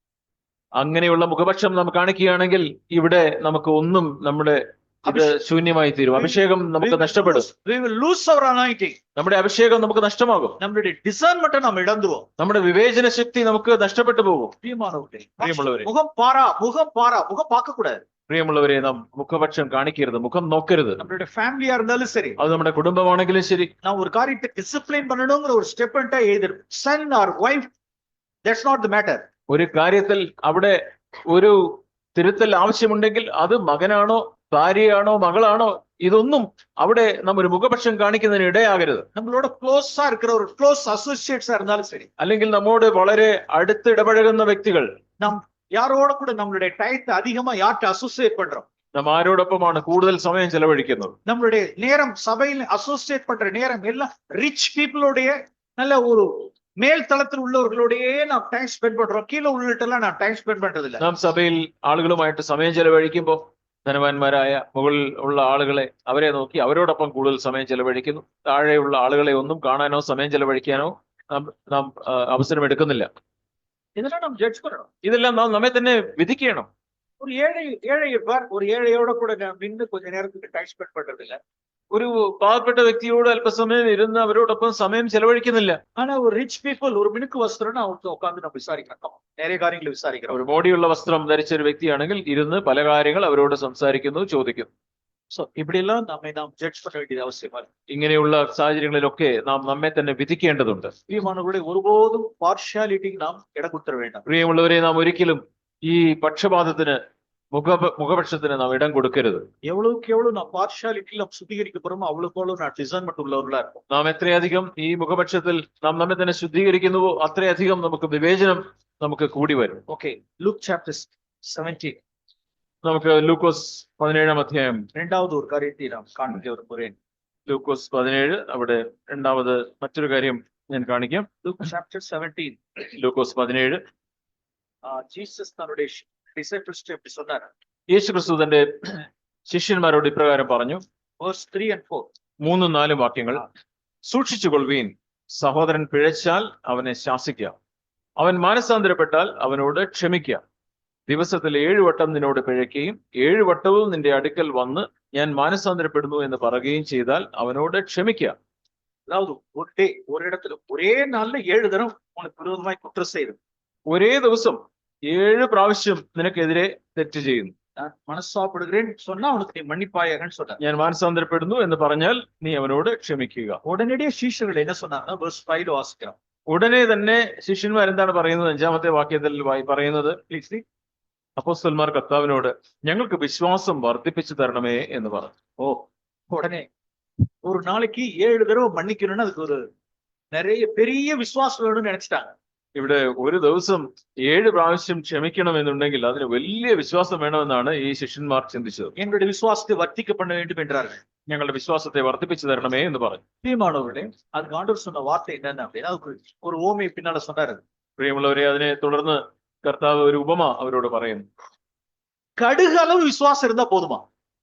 അങ്ങനെയുള്ള മുഖപക്ഷം നാം കാണിക്കുകയാണെങ്കിൽ ഇവിടെ നമുക്ക് ഒന്നും, നമ്മുടെ ഇത് ശൂന്യമായി തീരും. അഭിഷേകം നമുക്ക് നഷ്ടപ്പെടും. We will lose our anointing. നമ്മുടെ അഭിഷേകം നമുക്ക് നഷ്ടമാകും. நம்மளுடைய discernment நம்ம இழந்துவோம். നമ്മുടെ വിവേചന ശക്തി നമുക്ക് നഷ്ടപ്പെട്ടു പോകും. പ്രിയമുള്ളവരെ, முகம் பார்க்க கூடாது. പ്രിയമുള്ളവരെ, നാം മുഖപക്ഷം കാണിക്കരുത്, മുഖം നോക്കരുത്. நம்மளுடைய ஃபேமிலியா இருந்தாலும் சரி, അത് നമ്മുടെ കുടുംബമാണെങ്കിലും ശരി, நான் ஒரு காரியத்தை டிசிப்ளின் பண்ணணும்ங்கற ஒரு ஸ்டெப் பண்ணிட்டா either son or wife, that's not the matter. ഒരു കാര്യത്തിൽ അവിടെ ഒരു തിരുത്തൽ ആവശ്യമുണ്ടെങ്കിൽ അത് മകനാണോ ഭാര്യയാണോ മകളാണോ, ഇതൊന്നും അവിടെ നാം ഒരു മുഖപക്ഷം കാണിക്കുന്നതിന് ഇടയാകരുത്. നമ്മളോട് ക്ലോസാ இருக்கிற ഒരു ക്ലോസ് അസോസിയേറ്റ്സ് இருந்தாலும் சரி, അല്ലെങ്കിൽ നമ്മോട് വളരെ അടുത്ത് ഇടപഴകുന്ന വ്യക്തികൾ, நாம் யாரோட கூட நம்மளுடைய டயத்தை அதிகமா யார்ட்ட அசோசியேட் பண்றோம், നാം ആരോടൊപ്പമാണ് കൂടുതൽ സമയം ചെലവഴിക്കുന്നത്, நம்மளுடைய நேரம் சபையில் அசோசியேட் பண்ற நேரம் எல்லாம் ரிச் பீப்புளோடைய நல்ல ஒரு மேல் தளத்தில் உள்ளவர்களோடயே நாம் டைம் ஸ்பெண்ட் பண்றோம், கீழே உள்ளிட்டெல்லாம் நான் டைம் ஸ்பெண்ட் பண்றது இல்ல. നാം സഭയിൽ ആളുകളുമായിട്ട് സമയം ചെലവഴിക്കുമ്പോൾ ധനവാന്മാരായ മുകളിൽ ഉള്ള ആളുകളെ, അവരെ നോക്കി അവരോടൊപ്പം കൂടുതൽ സമയം ചെലവഴിക്കുന്നു. താഴെയുള്ള ആളുകളെ ഒന്നും കാണാനോ സമയം ചെലവഴിക്കാനോ നാം അവസരം എടുക്കുന്നില്ല. இதெல்லாம் நாம் ஜட்ஜ் பண்ணணும். ഇതെല്ലാം നാം നമ്മെ തന്നെ വിധിക്കണം. ஒரு ஏழை இருப்பார், ஒரு ஏழையோட கூட நான் நின்று கொஞ்ச நேரத்துக்கு டைம் ஸ்பெண்ட் பண்றது இல்ல. ഒരു പാവപ്പെട്ട വ്യക്തിയോട് അല്പസമയം ഇരുന്ന് അവരോടൊപ്പം സമയം ചെലവഴിക്കുന്നില്ല. ஆனா ஒரு ரிச் பீப்புள் ஒரு மினுக்கு வஸ்திரம்னா அவங்க உட்கார்ந்து நம்ம விசாரிக்கிறோம், நிறைய காரியங்களை விசாரிக்கிறோம். ഒരു മോടിയുള്ള വസ്ത്രം ധരിച്ച ഒരു വ്യക്തിയാണെങ്കിൽ ഇരുന്ന് പല കാര്യങ്ങൾ അവരോട് സംസാരിക്കുന്നു, ചോദിക്കുന്നു. சோ இப்படி எல்லாம் நாம் ஜட்ஜ் பண்ண வேண்டியது அவசியமா இருக்கு. ഇങ്ങനെയുള്ള സാഹചര്യങ്ങളിലൊക്കെ നാം നമ്മെ തന്നെ വിധിക്കേണ്ടതുണ്ട്. പ്രിയമാനവരുടെ ഒരുപോതും പാർഷ്യാലിറ്റിക്ക് നാം ഇടം കൊടുത്തിட വേണ്ട. പ്രിയമുള്ളവരെ, നാം ഒരിക്കലും ഈ പക്ഷപാതത്തിന്, മുഖപക്ഷത്തിന് നാം ഇടം കൊടുക്കരുത്. எவ்வளவுக்கு எவ்வளவு நாம் பார்ஷியாலிட்டியில் நாம் சுத்திகரிக்கப்படுமோ அவ்வளவுக்கு அவ்வளவு நான் டிசர்ன்மென்ட் உள்ளவர்களா இருக்கும். നാം എത്രയധികം ഈ മുഖപക്ഷത്തിൽ നാം നമ്മെ തന്നെ ശുദ്ധീകരിക്കുന്നുവോ അത്രയധികം നമുക്ക് വിവേചനം നമുക്ക് കൂടി വരും. Okay, Luke chapter 17. നമുക്ക് ലൂക്കോസ് 17 അധ്യായം രണ്ടാമത് ഒരു കാര്യത്തെ നാം കാണിക്കാൻ വിരുമ്പുகிறேன். ലൂക്കോസ് 17, അവിടെ രണ്ടാമത് മറ്റൊരു കാര്യം ഞാൻ കാണിക്കാം. Luke chapter 17. ലൂക്കോസ് 17. ജീസസ് തന്റെ ഡിസൈപ്പിൾസ് எப்படி சொன்னார்? യേശു ക്രിസ്തു തന്റെ ശിഷ്യന്മാരോട് ഇപ്രകാരം പറഞ്ഞു. Verse 3 and 4. 3-4 വാക്യങ്ങൾ. സൂക്ഷിച്ചുകൊള്ളുവീൻ, സഹോദരൻ പിഴച്ചാൽ അവനെ ശാസിക്കുക, അവൻ മാനസാന്തരപ്പെട്ടാൽ അവനോട് ക്ഷമിക്കുക. ദിവസത്തിൽ 7 വട്ടം നിന്നോട് പിഴയ്ക്കുകയും 7 വട്ടവും നിന്റെ അടുക്കൽ വന്ന് ഞാൻ മാനസാന്തരപ്പെടുന്നു എന്ന് പറയുകയും ചെയ്താൽ അവനോട് ക്ഷമിക്കുക. அதாவது ஒரு டே ஒரு இடத்துல ஒரே நாள்ல 7 தரம் உனக்கு விரோதமாய் குற்றம் செய்யும். ഒരേ ദിവസം 7 പ്രാവശ്യം നിനക്കെതിരെ തെറ്റ് ചെയ്യുന്നു. நான் மனசாப்படுகிறேன் சொன்னா அவனுக்கு நீ மன்னிப்பாயகன்னு சொன்னார். ഞാൻ മാനസാന്തരപ്പെടുന്നു എന്ന് പറഞ്ഞാൽ നീ അവനോട് ക്ഷമിക്കുക. உடனடியே சீஷர்கள் என்ன சொன்னாங்கன்னா verse 5 வாசிக்கிறோம். ഉടനെ തന്നെ ശിഷ്യന്മാർ എന്താണ് പറയുന്നത്? 5-ാമത്തെ വാക്യത്തിൽ പറയുന്നത്, അപ്പോസ്തലന്മാർ കർത്താവിനോട് ഞങ്ങൾക്ക് വിശ്വാസം വർദ്ധിപ്പിച്ചു തരണമേ എന്ന് പറഞ്ഞു. ஓ, உடனே ஒரு நாளைக்கு 7 தடவை மன்னிக்கணும்னு அதுக்கு ஒரு நிறைய பெரிய விசுவாசம் வேணும்னு நினைச்சிட்டாங்க. ഇവിടെ ഒരു ദിവസം 7 പ്രാവശ്യം ക്ഷമിക്കണമെന്നുണ്ടെങ്കിൽ അതിന് വലിയ വിശ്വാസം വേണമെന്നാണ് ഈ ശിഷ്യന്മാർ ചിന്തിച്ചത്. எங்களுடைய விசுவாசத்தை வர்த்திக்க பண்ண வேண்டும் என்றார்கள். ഞങ്ങളുടെ വിശ്വാസത്തെ വർദ്ധിപ്പിച്ചു തരണമേ എന്ന് പറഞ്ഞു. பிரியமானவர்களே, அதுக்கு ஆண்டவர் சொன்ன வார்த்தை என்னன்னு அப்படின்னா ஒரு ஓமையை பின்னால சொன்னாரு. പ്രിയമുള്ളവരെ, അതിനെ തുടർന്ന് കർത്താവ് ഒരു ഉപമ അവരോട് പറയുന്നു. கடுகு அளவு விசுவாசம் இருந்தா போதுமா?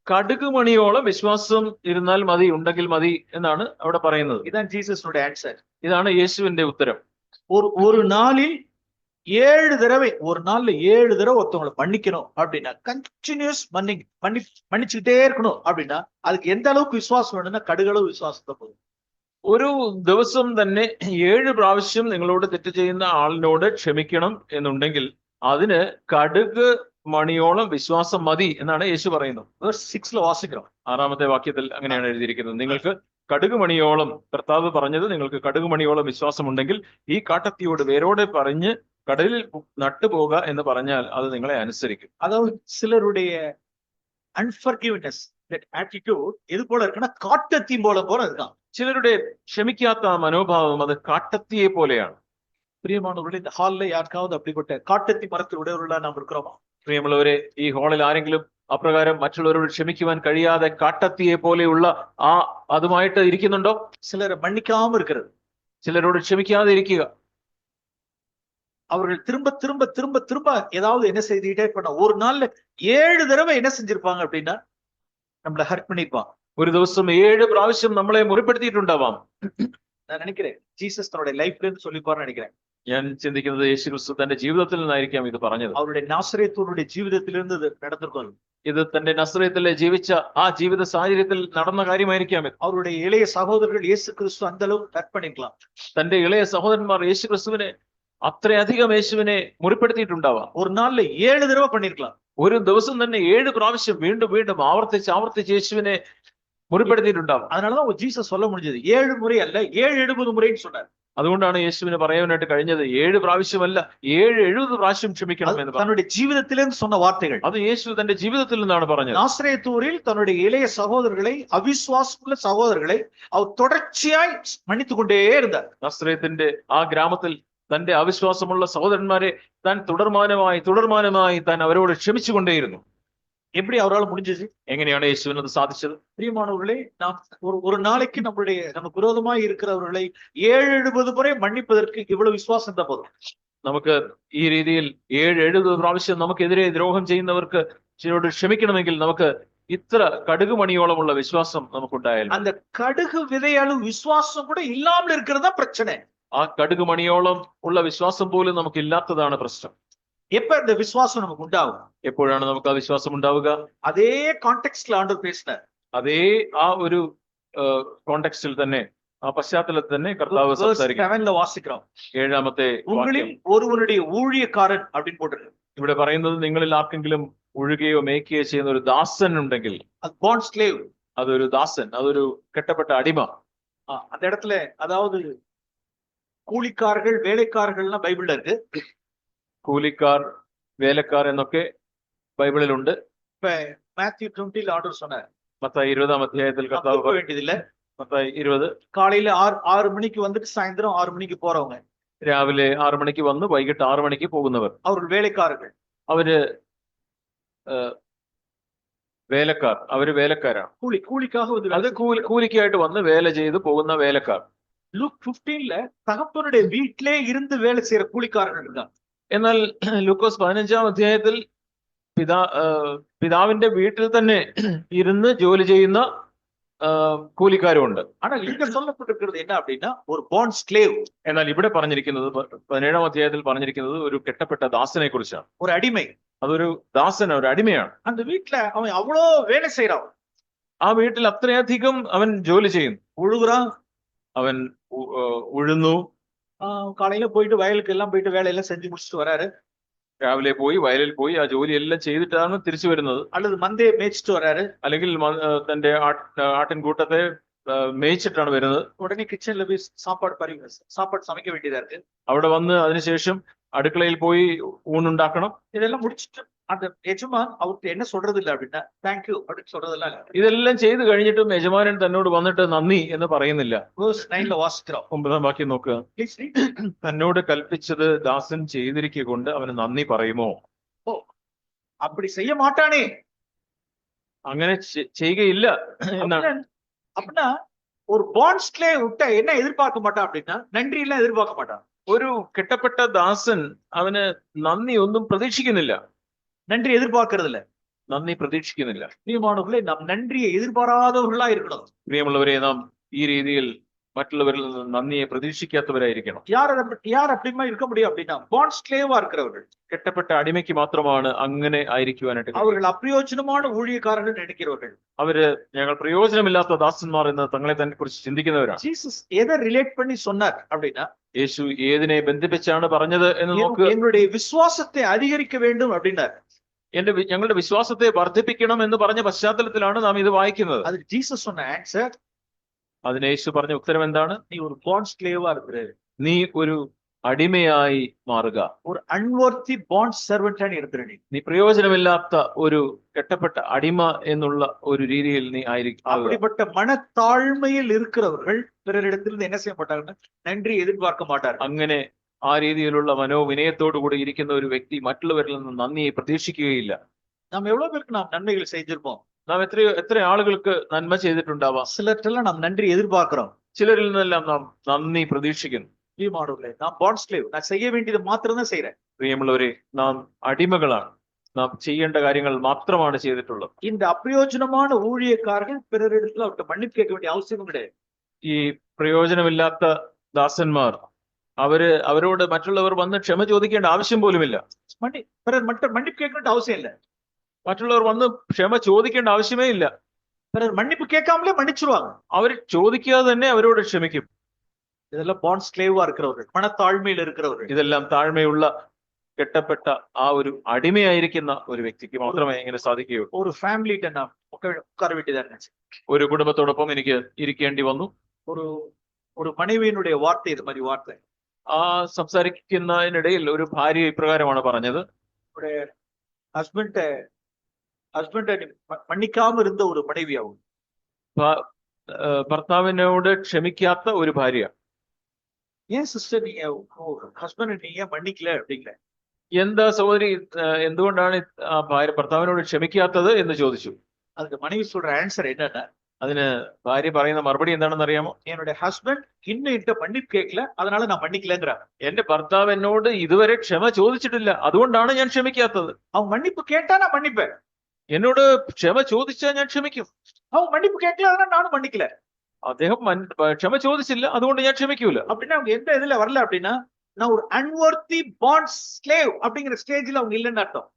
കടുക് മണിയോളം വിശ്വാസം ഇരുന്നാൽ മതി, ഉണ്ടെങ്കിൽ മതി എന്നാണ് അവിടെ പറയുന്നത്. இதான் ஜீசஸோட ஆன்சர். ഇതാണ് യേശുവിന്റെ ഉത്തരം. ஒரு நாளில் 7 தடவை, ஒரு நாள்ல 7 தடவை ஒருத்தவங்களை மன்னிக்கணும் அப்படின்னா, கண்டினியூஸ் மன்னிச்சுக்கிட்டே இருக்கணும் அப்படின்னா, அதுக்கு எந்த அளவுக்கு விசுவாசம் வேணும்னா கடுகளவு விசுவாசத்தை போதும். ഒരു ദിവസം തന്നെ 7 പ്രാവശ്യം നിങ്ങളോട് തെറ്റ് ചെയ്യുന്ന ആളിനോട് ക്ഷമിക്കണം എന്നുണ്ടെങ്കിൽ അതിന് കടുക് മണിയോളം വിശ്വാസം മതി എന്നാണ് യേശു പറയുന്നത്. Verse 6ல വാസിக்கிறோம். 6ാമത്തെ വാക്യത്തിൽ അങ്ങനെയാണ് എഴുതിയിരിക്കുന്നത്. നിങ്ങൾക്ക് കടുക് മണിയോളം, കർത്താവ് പറഞ്ഞത്, നിങ്ങൾക്ക് കടുക് മണിയോളം വിശ്വാസം ഉണ്ടെങ്കിൽ ഈ കാട്ടത്തിയോട് വേരോടെ പറഞ്ഞ് കടലിൽ നട്ടുപോക എന്ന് പറഞ്ഞാൽ അത് നിങ്ങളെ അനുസരിക്കും. அதாவது சிலருடைய unforgiveness, that attitude எது போல இருக்குன்னா காட்டத்தீ போல இருக்கான். ചിലരുടെ ക്ഷമിക്കാത്ത മനോഭാവം അത് കാട്ടത്തിയെ പോലെയാണ്. பிரியமானவர்களே, இந்த ஹால்ல யாருக்காவது அப்படிப்பட்ட காட்டத்தி மரத்தில் உடையவர்களா நாம் இருக்கிறோமா? പ്രിയമുള്ളവരെ, ഈ ഹാളിൽ ആരെങ്കിലും അപ്രകാരം മറ്റുള്ളവരോട് ക്ഷമിക്കുവാൻ കഴിയാതെ കാട്ടത്തിയെ പോലെയുള്ള അതുമായിട്ട് ഇരിക്കുന്നുണ്ടോ? சிலரை மன்னிக்காம இருக்கிறது, ചിലരോട് ക്ഷമിക്കാതെ ഇരിക്കുക. அவர்கள் திரும்ப திரும்ப திரும்ப திரும்ப ஏதாவது என்ன செய்துகிட்டே பண்ண, ஒரு நாள்ல 7 தடவை என்ன செஞ்சிருப்பாங்க அப்படின்னா நம்மள ஹர்ட் பண்ணிருப்பாங்க. ഒരു ദിവസം 7 പ്രാവശ്യം നമ്മളെ മുറിപ്പെടുത്തിയിട്ടുണ്ടാവാം. நான் நினைக்கிறேன் ஜீசஸ் தன்னுடைய லைஃப்ல இருந்து சொல்லிப்பாருன்னு நினைக்கிறேன். ഞാൻ ചിന്തിക്കുന്നത് യേശു ക്രിസ്തു തന്റെ ജീവിതത്തിൽ നിന്നായിരിക്കാം ഇത് പറഞ്ഞത്. அவருடைய நாசரேத்தூருடைய ജീവിതத்திலிருந்து ഇത് நடந்திருக்கும். ഇത് തന്റെ നസ്രയത്തിലെ ജീവിച്ച ആ ജീവിത സാഹചര്യത്തിൽ നടന്ന കാര്യമായിരിക്കാം. அவருடைய இளைய சகோதரர்கள் இயேசு கிறிஸ்து அந்த அளவு ஹர்ட் பண்ணிருக்கலாம். തന്റെ ഇളയ സഹോദരന്മാർ യേശു ക്രിസ്തുവിനെ അത്രയധികം യേശുവിനെ മുറിപ്പെടുത്തിയിട്ടുണ്ടാവാം. ஒரு நாள்ல 7 தடவை பண்ணிருக்கலாம். ഒരു ദിവസം തന്നെ 7 പ്രാവശ്യം വീണ്ടും വീണ്ടും ആവർത്തിച്ച് യേശുവിനെ മുറിപ്പെടുത്തിയിട്ടുണ്ടാവാം. அதனாலதான் ஜீசஸ் சொல்ல முடிஞ்சது 7 முறை அல்ல 770 முறைன்னு சொன்னார். അതുകൊണ്ടാണ് യേശുവിന് പറയാനായിട്ട് കഴിഞ്ഞത് 7 പ്രാവശ്യമല്ല 770 പ്രാവശ്യം ക്ഷമിക്കണം എന്ന് പറഞ്ഞു. தன்னுடைய ஜீவிதத்திலிருந்து சொன்ன வார்த்தைகள். അത് യേശു തന്റെ ജീവിതത്തിൽ നിന്നാണ് പറഞ്ഞത്. நாசரேத்தூரில் தன்னுடைய இளைய சகோதரர்களை, அவிசுவாசமுள்ள சகோதரர்களை அவர் தொடர்ச்சியாய் மன்னித்துக் கொண்டே இருந்தார். നസ്രയത്തിന്റെ ആ ഗ്രാമത്തിൽ തന്റെ അവിശ്വാസമുള്ള സഹോദരന്മാരെ താൻ തുടർമാനമായി താൻ അവരോട് ക്ഷമിച്ചുകൊണ്ടേയിരുന്നു. எப்படி அவரால் முடிஞ்சது? എങ്ങനെയാണ് യേശുവിന് അത് സാധിച്ചത്? பிரியமானவர்களே, நாம் ஒரு நாளைக்கு நமக்கு விரோதமாய் இருக்கிறவர்களை 770 முறை மன்னிப்பதற்கு இவ்வளவு விசுவாசம் தான் போதும். നമുക്ക് ഈ രീതിയിൽ 770 പ്രാവശ്യം നമുക്കെതിരെ ദ്രോഹം ചെയ്യുന്നവർക്ക് ചിലരോട് ക്ഷമിക്കണമെങ്കിൽ നമുക്ക് ഇത്ര കടുക് മണിയോളമുള്ള വിശ്വാസം നമുക്കുണ്ടായാലും, அந்த கடுகு விதையாலும் விசுவாசம் கூட இல்லாமல் இருக்கிறது தான் பிரச்சனை. ആ കടുക് മണിയോളം ഉള്ള വിശ്വാസം പോലും നമുക്ക് ഇല്ലാത്തതാണ് പ്രശ്നം. எப்ப இந்த விசுவாசம் நமக்கு உண்டாகும்? എപ്പോഴാണ് നമുക്ക് ആ വിശ്വാസം ഉണ്ടാവുക? அதே கான்டெக்ஸ்ட்ல ஆண்டவர் பேசினார். അതേ ആ ഒരു കോണ്ടെക്സ്റ്റിൽ തന്നെ, ആ പശ്ചാത്തലത്തിൽ തന്നെ കർത്താവ് സംസാരിക്കും. 7ல வாசிக்கிறோம். 7ാമത്തെ உங்களில் ஒருவனுடைய ஊழியக்காரன் அப்படின்னு போட்டிருக்கு. ഇവിടെ പറയുന്നത് നിങ്ങളിൽ ആർക്കെങ്കിലും ഒഴുകുകയോ മേയ്ക്കുകയോ ചെയ്യുന്ന ഒരു ദാസൻ ഉണ്ടെങ്കിൽ, அது பாண்ட் ஸ்லேவ், അതൊരു ദാസൻ, അതൊരു കെട്ടപ്പെട്ട അടിമ. அந்த இடத்துல அதாவது கூலிக்காரர்கள் வேலைக்காரர்கள்லாம் பைபிள்ல இருக்கு. കൂലിക്കാർ, വേലക്കാർ എന്നൊക്കെ ബൈബിളിലുണ്ട്. இப்ப மேத்யூ 20ல ஆண்டவர் சொன்னார், മത്തായി 20ാം അധ്യായത്തിൽ കർത്താവ് போக வேண்டியதில்லை, മത്തായി 20 காலையில 6 மணிக்கு வந்துட்டு சாயந்தரம் 6 மணிக்கு போறவங்க രാവിലെ 6 മണിക്ക് വന്ന് വൈകിട്ട് 6 മണിക്ക് പോകുന്നവർ, அவர்கள் வேலைக்காரர்கள். അവര് വേലക്കാർ, അവര് വേലക്കാരാണ്. கூலிக்காக வந்து അത് കൂലിക്കായിട്ട് വന്ന് വേല ചെയ്ത് പോകുന്ന വേലക്കാർ. லூக் 15ல தகப்பனுடைய வீட்டிலே இருந்து வேலை செய்யற கூலிக்காரர்கள் இருக்காங்க. എന്നാൽ ലൂക്കോസ് 15ാം അധ്യായത്തിൽ പിതാവിന്റെ വീട്ടിൽ തന്നെ ഇരുന്ന് ജോലി ചെയ്യുന്ന കൂലിക്കാരുമുണ്ട്. ஆனா இங்க சொல்லப்பட்டிருக்கிறது என்ன அப்படின்னா ஒரு பாண்ட் ஸ்லேவ். എന്നാൽ ഇവിടെ പറഞ്ഞിരിക്കുന്നത് 17ാം അധ്യായത്തിൽ പറഞ്ഞിരിക്കുന്നത് ഒരു കെട്ടപ്പെട്ട ദാസനെ കുറിച്ചാണ്. ஒரு அடிமை. അതൊരു ദാസൻ, ഒരു അടിമയാണ്. அந்த வீட்டுல அவன் அவ்வளோ வேலை செய்யறான். ആ വീട്ടിൽ അത്രയധികം അവൻ ജോലി ചെയ്യുന്നു. உழுகுறான், അവൻ ഉഴുന്നു, காலையில போயிட்டு வயலுக்கு எல்லாம் போயிட்டு வேலையெல்லாம் செஞ்சு முடிச்சுட்டு வராரு. രാവിലെ പോയി വയലിൽ പോയി ആ ജോലിയെല്ലാം ചെയ്തിട്ടാണ് തിരിച്ചു വരുന്നത്. அல்லது மந்தையை மேய்ச்சிட்டு வராரு. അല്ലെങ്കിൽ തന്റെ ആട്ടിൻകൂട്ടത്തെ മേയിച്ചിട്ടാണ് വരുന്നത്. உடனே கிச்சன்ல போய் சாப்பாடு சமைக்க வேண்டியதா இருக்கு. അവിടെ വന്ന് അതിനുശേഷം അടുക്കളയിൽ പോയി ഊണുണ്ടാക്കണം. இதெல்லாம் முடிச்சுட்டு அந்த எஜமான் அவருக்கு என்ன சொல்றது இல்லை அப்படின்னா தேங்க்யூ அப்படின்னு சொல்றதெல்லாம் இல்லை. ഇതെല്ലാം ചെയ്തു കഴിഞ്ഞിട്ടും യജമാനൻ തന്നോട് വന്നിട്ട് നന്ദി എന്ന് പറയുന്നില്ല. Verse 9ல വാസിக்கிறோம். 9ാം വാക്യം നോക്കുക. തന്നോട് കൽപ്പിച്ചത് ദാസൻ ചെയ്തിരിക്കൊണ്ട് അവന് നന്ദി പറയുമോ? அப்படி செய்ய மாட்டானே, അങ്ങനെ ചെയ്യുകയില്ല എന്നാണ്. அப்படின்னா ஒரு பாண்ட் ஸ்லேவ் விட்ட என்ன எதிர்பார்க்க மாட்டான் அப்படின்னா நன்றி எல்லாம் எதிர்பார்க்க மாட்டான். ഒരു കെട്ടപ്പെട്ട ദാസൻ അവന് നന്ദി ഒന്നും പ്രതീക്ഷിക്കുന്നില്ല. நன்றி எதிர்பார்க்கறது இல்ல. നന്ദി പ്രതീക്ഷിക്കുന്നില്ല. பிரியமானவர்களே, நாம் நன்றியை எதிர்பாராதவர்களா இருக்கணும். പ്രിയമുള്ളവരെ, നാം ഈ രീതിയിൽ മറ്റുള്ളവരിൽ നിന്ന് നന്ദിയെ പ്രതീക്ഷിക്കാത്തവരായിരിക്കണം. யார் அப்படிமா இருக்க முடியும் அப்படின்னா பாண்ட் ஸ்லேவா இருக்கிறவர்கள், കെട്ടപ്പെട്ട അടിമയ്ക്ക് മാത്രമാണ് അങ്ങനെ ആയിരിക്കുവാനായിട്ട് കഴിയുക. அவர்கள் அப்பிரயோஜனமான ஊழியக்காரர்கள் நினைக்கிறவர்கள். അവര് ഞങ്ങൾ പ്രയോജനമില്ലാത്ത ദാസന്മാർ എന്ന് തങ്ങളെ തന്നെ കുറിച്ച് ചിന്തിക്കുന്നവരാണ്. ஜீசஸ் எதை ரிலேட் பண்ணி சொன்னார் அப்படின்னா, യേശു ഏതിനെ ബന്ധിപ്പിച്ചാണ് പറഞ്ഞത് എന്ന് നോക്കുക. எங்களுடைய விசுவாசத்தை அதிகரிக்க வேண்டும் அப்படின்னார். ഞങ്ങളുടെ വിശ്വാസത്തെ വർദ്ധിപ്പിക്കണം എന്ന് പറഞ്ഞ പശ്ചാത്തലത്തിലാണ് നാം ഇത് വായിക്കുന്നത്. அது ஜீசஸ் சொன்ன ஆன்சர். അതിന് യേശു പറഞ്ഞ ഉത്തരം എന്താണ്? நீ ஒரு பாண்ட் ஸ்லேவா இருக்கிற, നീ ഒരു അടിമയായി മാറുക. ஒரு அன்வர்த்தி பாண்ட் சர்வெண்டா இருக்கிற, നീ പ്രയോജനമില്ലാത്ത ഒരു കെട്ടപ്പെട്ട അടിമ എന്നുള്ള ഒരു രീതിയിൽ നീ ആയിരിക്കും. அப்படிப்பட்ட மனத்தாழ்மையில் இருக்கிறவர்கள் பிறரிடத்திலிருந்து என்ன செய்ய மாட்டாங்கன்னா நன்றி எதிர்பார்க்க மாட்டார்கள். അങ്ങനെ ആ രീതിയിലുള്ള മനോവിനയത്തോടു കൂടി ഇരിക്കുന്ന ഒരു വ്യക്തി മറ്റുള്ളവരിൽ നിന്ന് നന്ദിയെ പ്രതീക്ഷിക്കുകയില്ല. நாம் எவ்வளவு பேருக்கு நாம் நன்மைகள் செஞ்சிருப்போம். നാം എത്ര ആളുകൾക്ക് നന്മ ചെയ്തിട്ടുണ്ടാവാം. சிலர்ட்டெல்லாம் நாம் நன்றி எதிர்பார்க்கிறோம். ചിലരിൽ നിന്നെല്ലാം നാം നന്ദി പ്രതീക്ഷിക്കുന്നു. நான் பாண்ட் ஸ்லேவ், நான் செய்ய வேண்டியது மாத்திரம் தான் செய்யறேன். പ്രിയമുള്ളവരെ, നാം അടിമകളാണ്. നാം ചെയ്യേണ്ട കാര്യങ്ങൾ മാത്രമാണ് ചെയ്തിട്ടുള്ളത്. இந்த அப்பிரயோஜனமான ஊழியக்காரர்கள் பிறரிடத்துல அவர்கிட்ட மன்னிப்பு கேட்க வேண்டிய அவசியம் கிடையாது. ഈ പ്രയോജനമില്ലാത്ത ദാസന്മാർ അവരോട് മറ്റുള്ളവർ വന്ന് ക്ഷമ ചോദിക്കേണ്ട ആവശ്യം പോലുമില്ല. பிறர் மட்டும் மன்னிப்பு கேட்க வேண்டிய அவசியம் இல்லை. മറ്റുള്ളവർ വന്ന് ക്ഷമ ചോദിക്കേണ്ട ആവശ്യമേ ഇല്ല. பிறர் மன்னிப்பு கேட்காமலே மன்னிச்சிருவாங்க. അവർ ചോദിക്കാതെ തന്നെ അവരോട് ക്ഷമിക്കും. இதெல்லாம் பாண்ட் ஸ்லேவா இருக்கிறவர்கள், மனத்தாழ்மையில் இருக்கிறவர்கள். ഇതെല്ലാം താഴ്മയുള്ള കെട്ടപ്പെട്ട ആ ഒരു അടിമയായിരിക്കുന്ന ഒരു വ്യക്തിക്ക് മാത്രമേ ഇങ്ങനെ സാധിക്കുകയുള്ളൂ. ஒரு ஃபேமிலிட்ட நான் உட்கார வேண்டியதா இருந்துச்சு. ഒരു കുടുംബത്തോടൊപ്പം എനിക്ക് ഇരിക്കേണ്ടി വന്നു. ஒரு மனைவியினுடைய வார்த்தை, இது மாதிரி வார்த்தை. ആ സംസാരിക്കുന്നതിനിടയിൽ ഒരു ഭാര്യ ഇപ്രകാരമാണ് പറഞ്ഞത്. ஹஸ்பண்ட மன்னிக்காம இருந்த ஒரு மனைவியாகும். ഭർത്താവിനോട് ക്ഷമിക്കാത്ത ഒരു ഭാര്യ. ஏன் சிஸ்டர் நீங்க ஹஸ்பண்ட் நீங்க மன்னிக்கல அப்படிங்கிற? എന്താ സഹോദരി, എന്തുകൊണ്ടാണ് ആ ഭാര്യ ഭർത്താവിനോട് ക്ഷമിക്കാത്തത് എന്ന് ചോദിച്ചു. அதுக்கு மனைவி சொல்ற ஆன்சர் என்னன்னா, അതിന് ഭാര്യ പറയുന്ന മറുപടി എന്താണെന്ന് അറിയാമോ? என்னுடைய ஹஸ்பண்ட் இன்னும் என்கிட்ட மன்னிப்பு கேட்கல, அதனால நான் மன்னிக்கலங்கிறாங்க. എന്റെ ഭർത്താവ് എന്നോട് ഇതുവരെ ക്ഷമ ചോദിച്ചിട്ടില്ല, അതുകൊണ്ടാണ് ഞാൻ ക്ഷമിക്കാത്തത്. அவன் மன்னிப்பு கேட்டா நான் மன்னிப்பேன். എന്നോട് ക്ഷമ ചോദിച്ചാൽ ഞാൻ ക്ഷമിക്കും. அவன் மன்னிப்பு கேட்கல, அதனால நானும் மன்னிக்கல. അദ്ദേഹം ക്ഷമ ചോദിച്ചില്ല, അതുകൊണ്ട് ഞാൻ ക്ഷമിക്കൂല. அப்படின்னா அவங்க எந்த இதுல வரல அப்படின்னா, நான் ஒரு அன்வர்த்தி பாண்ட் ஸ்லேவ் அப்படிங்கிற ஸ்டேஜ்ல அவங்க இல்லைன்னு அர்த்தம்.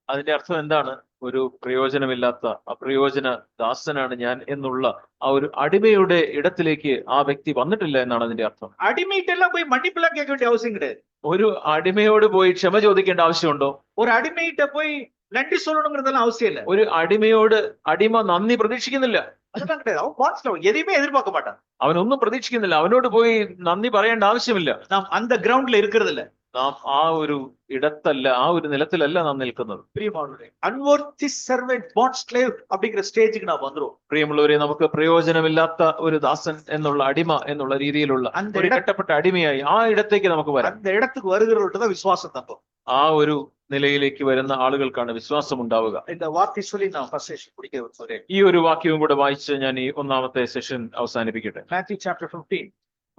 അതിന്റെ അർത്ഥം എന്താണ്? ഒരു പ്രയോജനമില്ലാത്ത അപ്രയോജന ദാസനാണ് ഞാൻ എന്നുള്ള ആ ഒരു അടിമയുടെ ഇടത്തിലേക്ക് ആ വ്യക്തി വന്നിട്ടില്ല എന്നാണ് അതിന്റെ അർത്ഥം. அடிமைட்டெல்லாம் போய் மன்னிப்பெல்லாம் கேட்க வேண்டிய அவசியம் கிடையாது. ഒരു അടിമയോട് പോയി ക്ഷമ ചോദിക്കേണ്ട ആവശ്യമുണ്ടോ? ஒரு அடிமைகிட்ட போய் நன்றி சொல்லணுங்கிறதெல்லாம் அவசியம் இல்லை. ഒരു അടിമയോട് അടിമ നന്ദി പ്രതീക്ഷിക്കുന്നില്ല. அதெல்லாம் கிடையாது. அவன் பாண்ட் ஸ்லேவ், எதையுமே எதிர்பார்க்க மாட்டான். അവനൊന്നും പ്രതീക്ഷിക്കുന്നില്ല. അവനോട് പോയി നന്ദി പറയേണ്ട ആവശ്യമില്ല. நாம் அந்த கிரவுண்ட்ல இருக்கிறது இல்ல. നാം ആ ഒരു ഇടത്തല്ല, ആ ഒരു നിലത്തിലല്ല നാം നിൽക്കുന്നത്. பிரியமானவர்களே, அன்வர்த்தி சர்வெண்ட் பாண்ட் ஸ்லேவ் அப்படிங்கிற ஸ்டேஜுக்கு நாம் வந்துரும். പ്രിയമുള്ളവരെ, നമുക്ക് പ്രയോജനമില്ലാത്ത ഒരു ദാസൻ എന്നുള്ള അടിമ എന്നുള്ള രീതിയിലുള്ള ഒരു കെട്ടപ്പെട്ട അടിമയായി ആ ഇടത്തേക്ക് നമുക്ക് വരാം. அந்த இடத்துக்கு வருகிறவர்கிட்ட தான் விசுவாசம் தங்கும். ആ ഒരു നിലയിലേക്ക് വരുന്ന ആളുകൾക്കാണ് വിശ്വാസം ഉണ്ടാവുക. இந்த வார்த்தை சொல்லி நான் ஃபர்ஸ்ட் செஷன் முடிக்க சொல்றேன். ഈ ഒരു വാക്യവും കൂടെ വായിച്ച് ഞാൻ ഈ ഒന്നാമത്തെ സെഷൻ അവസാനിപ്പിക്കട്ടെ. Matthew chapter 15.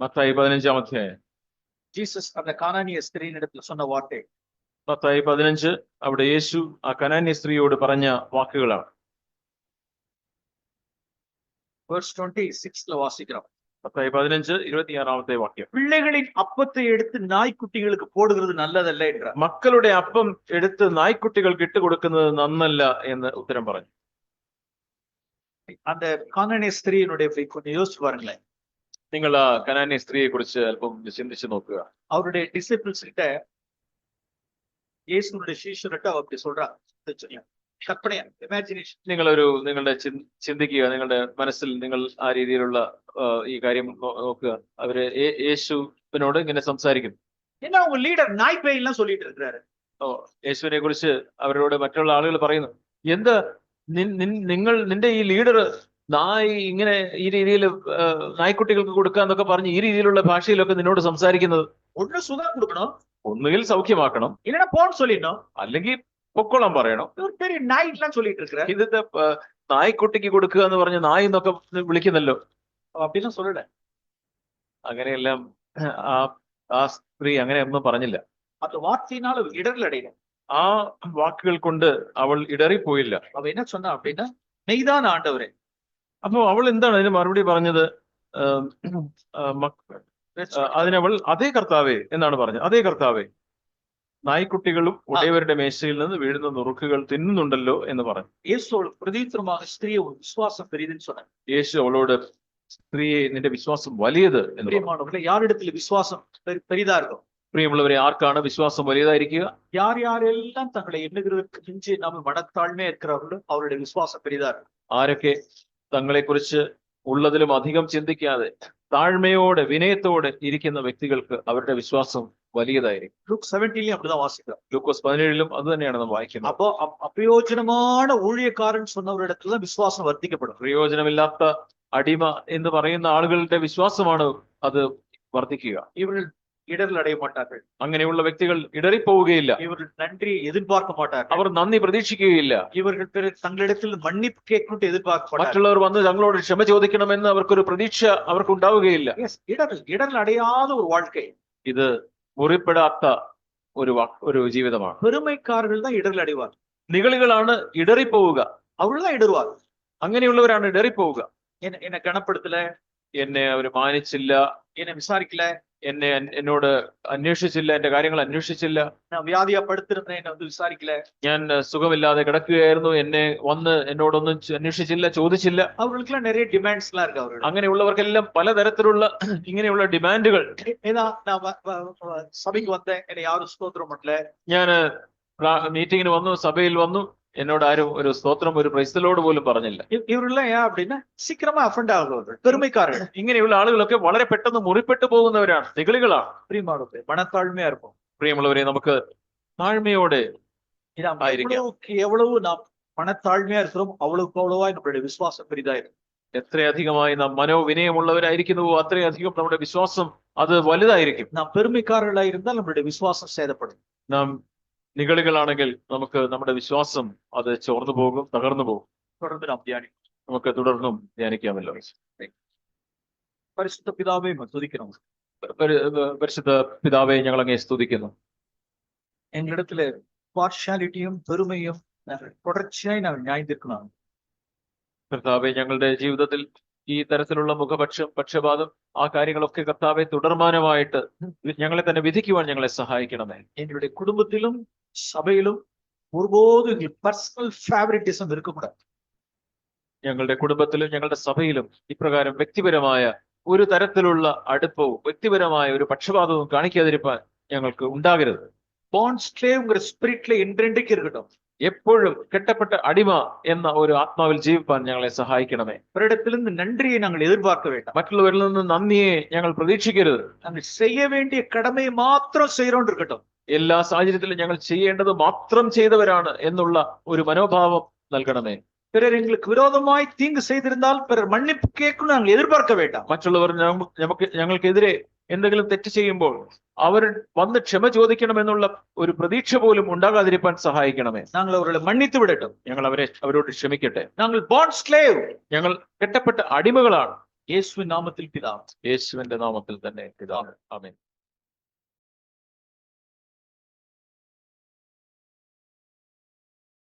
മത്തായി 15-ാം അധ്യായം. ஜீசஸ் அந்த கானானிய ஸ்திரீயின் இடத்துல சொன்ன வார்த்தை. മത്തായി 15 അവിടെ യേശു ആ കനാന്യ സ്ത്രീയോട് പറഞ്ഞ വാക്കുകളാണ്. verse 26ல வாசிக்கிறோம். മത്തായി 15 26-ാമത്തെ വാക്യം. பிள்ளைகளின் அப்பத்தை எடுத்து நாய்க்குட்டிகளுக்கு போடுகிறது நல்லதல்ல என்றார். മക്കളുടെ അപ്പം എടുത്ത് നായ്ക്കുട്ടികൾക്ക് ഇട്ടുകൊടുക്കുന്നത് നന്നല്ല എന്ന് ഉത്തരം പറഞ്ഞു. அந்த கானானிய ஸ்திரீயினுடைய கொஞ்சம் யோசிச்சு பாருங்களேன். നിങ്ങൾ ആ കനാന്യ സ്ത്രീയെ കുറിച്ച് അല്പം ചിന്തിച്ചു നോക്കുക. அவருடைய டிசிபிள்ஸ் கிட்ட, இயேசுனுடைய சீஷர்கிட்ட அவர் அப்படி சொல்றாங்க. കൽപ്പനയാണ്, ഇമാജിനേഷൻ. നിങ്ങളുടെ ചിന്തിക്കുക, നിങ്ങളുടെ മനസ്സിൽ നിങ്ങൾ ആ രീതിയിലുള്ള ഈ കാര്യം നോക്കുക. അവര് യേശുവിനോട് ഇങ്ങനെ സംസാരിക്കും. ஏன்னா உங்க லீடர் நாய் பேய் எல்லாம் சொல்லிட்டு இருக்கிறாரு. യേശുവിനെ കുറിച്ച് അവരോട് മറ്റുള്ള ആളുകൾ പറയുന്നു, എന്താ നിന്റെ ഈ ലീഡർ നായ് ഇങ്ങനെ ഈ രീതിയിൽ നായ്ക്കുട്ടികൾക്ക് കൊടുക്കാന്നൊക്കെ പറഞ്ഞ് ഈ രീതിയിലുള്ള ഭാഷയിലൊക്കെ നിന്നോട് സംസാരിക്കുന്നത്. ஒண்ணு சுகம் கொடுக்கணும், ഒന്നുകിൽ സൗഖ്യമാക്കണം, இல்லைன்னா போன்னு சொல்லிடணும், അല്ലെങ്കിൽ പൊക്കോളാൻ പറയണം. ஒரு பெரிய நாய் எல்லாம் சொல்லிட்டு இருக்கிற. ഇത് നായ്ക്കുട്ടിക്ക് കൊടുക്കുക എന്ന് പറഞ്ഞ് നായ് എന്നൊക്കെ വിളിക്കുന്നല്ലോ. அப்படிலாம் சொல்லல. അങ്ങനെയെല്ലാം ആ ആ സ്ത്രീ അങ്ങനെ ഒന്നും പറഞ്ഞില്ല. அந்த வார்த்தையினால அவள் இடரல் அடையல. ആ വാക്കുകൾ കൊണ്ട് അവൾ ഇടറിപ്പോയില്ല. அவ என்ன சொன்னா அப்படின்னா, மெய்தான் ஆண்டவரே. അപ്പൊ അവൾ എന്താണ് അതിന് മറുപടി പറഞ്ഞത്? ആം, ആ, അതിനവൾ അതേ കർത്താവേ എന്നാണ് പറഞ്ഞത്. അതേ കർത്താവേ, നായ്ക്കുട്ടികളും ഉടയവരുടെ മേശയിൽ നിന്ന് വീഴുന്ന നുറുക്കുകൾ തിന്നുന്നുണ്ടല്ലോ എന്ന് പറഞ്ഞു. இயேசு அவளுக்கு பிரதியுத்தரமாக ஸ்திரீயே உன் விசுவாசம் பெரிதுன்னு சொன்னார். യേശു അവളോട്, സ്ത്രീയെ നിന്റെ വിശ്വാസം വലിയത് എന്ന് പറഞ്ഞു. பிரியமானவர்களே, யாரிடத்தில் விசுவாசம் பெரிதா இருக்கும்? പ്രിയമുള്ളവരെ, ആർക്കാണ് വിശ്വാസം വലിയതായിരിക്കുക? யார் யாரெல்லாம் தங்களை எண்ணுகிறதற்கு மிஞ்சி நம்ம மனத்தாழ்மையா இருக்கிறவர்களோ அவருடைய விசுவாசம் பெரிதா இருக்கும். ആരൊക്കെ തങ്ങളെക്കുറിച്ച് ഉള്ളതിലും അധികം ചിന്തിക്കാതെ താഴ്മയോടെ വിനയത്തോടെ ഇരിക്കുന്ന വ്യക്തികൾക്ക് അവരുടെ വിശ്വാസം വലിയതായിരിക്കും. லூக் 17 அப்படிதான் வாசிக்கிறோம். ലൂക്കോസ് 17 അത് തന്നെയാണ് നാം വായിക്കുന്നത്. அப்போ அப்பிரயோஜனமான ஊழியக்காரன் சொன்னவரிடத்துல விசுவாசம் வர்த்திக்கப்படும். പ്രയോജനമില്ലാത്ത അടിമ എന്ന് പറയുന്ന ആളുകളുടെ വിശ്വാസമാണ് അത് വർദ്ധിക്കുക. இவர்கள் இடரல் அடைய மாட்டார்கள். അങ്ങനെയുള്ള വ്യക്തികൾ ഇടറിപ്പോവുകയില്ല. இவர்கள் நன்றியை எதிர்பார்க்க மாட்டார்கள். അവർ നന്ദി പ്രതീക്ഷിക്കുകയില്ല. இவர்கள் தங்களிடத்தில் மன்னிப்பு கேட்கணும் எதிர்பார்க்க மாட்டார்கள். മറ്റുള്ളവർ വന്ന് തങ്ങളോട് ക്ഷമ ചോദിക്കണമെന്ന് അവർക്കൊരു പ്രതീക്ഷ അവർക്ക് ഉണ്ടാവുകയില്ല. இடரல் அடையாத ஒரு வாழ்க்கை. ഇത് മുറിപ്പെടാത്ത ഒരു ജീവിതമാണ്. பெருமைக்காரர்கள் தான் இடரல் அடைவார். നിഗളികളാണ് ഇടറിപ്പോവുക. அவர்கள் தான் இடறுவார். അങ്ങനെയുള്ളവരാണ് ഇടറിപ്പോവുക. என்னை கனப்படுத்தல, എന്നെ അവർ മാനിച്ചില്ല, என்னை விசாரிக்கல, എന്നോട് അന്വേഷിച്ചില്ല, എന്റെ കാര്യങ്ങൾ അന്വേഷിച്ചില്ല, நான் வியாதியா படுத்திருந்தேன், என்னை வந்து விசாரிக்கல, ഞാൻ സുഖമില്ലാതെ കിടക്കുകയായിരുന്നു, എന്നെ വന്ന് എന്നോടൊന്നും അന്വേഷിച്ചില്ല, ചോദിച്ചില്ല. அவர்களுக்கெல்லாம் நிறைய டிமாண்ட்ஸ் எல்லாம் இருக்கு. அவர்கள் അങ്ങനെയുള്ളവർക്കെല്ലാം പലതരത്തിലുള്ള ഇങ്ങനെയുള്ള ഡിമാൻഡുകൾ. ஏதா நான் சபைக்கு வந்தேன், என்னை யாரும் ஸ்தோத்திரம் பண்ணல, ഞാൻ മീറ്റിങ്ങിന് വന്നു, സഭയിൽ വന്നു, എന്നോട് ആരും ഒരു സ്തോത്രം, ഒരു പ്രൈസ്തലോട് പോലും പറഞ്ഞില്ല. இவர்கள்லாம் ஏன் அப்படின்னா சீக்கிரமா அஃபண்ட் ஆகுறவர்கள், பெருமைக்காரர்கள். ഇങ്ങനെയുള്ള ആളുകളൊക്കെ വളരെ പെട്ടെന്ന് മുറിപ്പെട്ടു പോകുന്നവരാണ്, നിഗളികളാണ്. பிரியமானவர்களே, மனத்தாழ்மையா இருப்போம். പ്രിയമുള്ളവരെ, നമുക്ക് താഴ്മയോടെ எவ்வளவு நாம் மனத்தாழ்மையா இருக்கிறோம், அவ்வளவுக்கு அவ்வளவா நம்மளுடைய விசுவாசம் பெரிதாயிருக்கும். എത്രയധികമായി നാം മനോവിനയമുള്ളവരായിരിക്കുന്നുവോ അത്രയധികം നമ്മുടെ വിശ്വാസം അത് വലുതായിരിക്കും. நாம் பெருமைக்காரர்களா இருந்தால் நம்மளுடைய விசுவாசம் சேதப்படும். നാം നിഗളികളാണെങ്കിൽ നമുക്ക് നമ്മുടെ വിശ്വാസം അത് ചോർന്നു പോകും, തകർന്നു പോകും. தொடர்ந்து நாம் தியானிக்கும். നമുക്ക് തുടർന്നും ധ്യാനിക്കാമല്ലോ. பரிசுத்த பிதாவே துதிக்கிறோம். പരിശുദ്ധ പിതാവേ, ഞങ്ങൾ അങ്ങേ സ്തുതിക്കുന്നു. எங்களிடத்துல பார்ஷாலிட்டியும் பெருமையும் தொடர்ச்சியாய் நாங்கள் நியாயந்திருக்கணும். കർത്താവെ, ഞങ്ങളുടെ ജീവിതത്തിൽ ഈ തരത്തിലുള്ള മുഖപക്ഷം, പക്ഷപാതം, ആ കാര്യങ്ങളൊക്കെ കർത്താവെ തുടർമാനമായിട്ട് ഞങ്ങളെ തന്നെ വിധിക്കുവാൻ ഞങ്ങളെ സഹായിക്കണമേ. எங்களுடைய குடும்பத்திலும் சபையிலும் ஒருபோதும் பர்சனல் ஃபேவரிட்டிசம் இருக்கக்கூடாது. ഞങ്ങളുടെ കുടുംബത്തിലും ഞങ്ങളുടെ സഭയിലും ഇപ്രകാരം വ്യക്തിപരമായ ഒരു തരത്തിലുള്ള അടുപ്പവും വ്യക്തിപരമായ ഒരു പക്ഷപാതവും കാണിക്കാതിരിക്കാൻ ഞങ്ങൾക്ക് ഉണ്ടാകരുത്. பாண்ட் ஸ்லேவ்ங்கிற ஸ்பிரிட்ல என்றென்றைக்கு இருக்கட்டும். എപ്പോഴും കെട്ടപ്പെട്ട അടിമ എന്ന ഒരു ആത്മാവിൽ ജീവിപ്പാൻ ഞങ്ങളെ സഹായിക്കണമേ. அவரிடத்திலிருந்து நன்றியை நாங்கள் எதிர்பார்க்க வேண்டாம். മറ്റുള്ളവരിൽ നിന്ന് നന്ദിയെ ഞങ്ങൾ പ്രതീക്ഷിക്കരുത്. நாங்கள் செய்ய வேண்டிய கடமையை மாத்திரம் செய்யறோம் இருக்கட்டும். എല്ലാ സാഹചര്യത്തിലും ഞങ്ങൾ ചെയ്യേണ്ടത് മാത്രം ചെയ്തവരാണ് എന്നുള്ള ഒരു മനോഭാവം നൽകണമേ. பிறர் எங்களுக்கு விரோதமாய் தீங்கு செய்திருந்தால் பிறர் மன்னிப்பு கேட்கணும் நாங்கள் எதிர்பார்க்க வேண்டாம். മറ്റുള്ളവർ ഞങ്ങൾക്കെതിരെ എന്തെങ്കിലും തെറ്റ് ചെയ്യുമ്പോൾ അവർ വന്ന് ക്ഷമ ചോദിക്കണമെന്നുള്ള ഒരു പ്രതീക്ഷ പോലും ഉണ്ടാകാതിരിക്കാൻ സഹായിക്കണമേ. நாங்கள் அவர்களை மன்னித்து விடட்டும். ഞങ്ങൾ അവരോട് ക്ഷമിക്കട്ടെ. நாங்கள் பாண்ட் ஸ்லேவ். ഞങ്ങൾ കെട്ടപ്പെട്ട അടിമകളാണ്. இயேசுவின் நாமத்தில் பிதாவே. യേശുവിന്റെ നാമത്തിൽ തന്നെ പിതാവേ, ആമേൻ.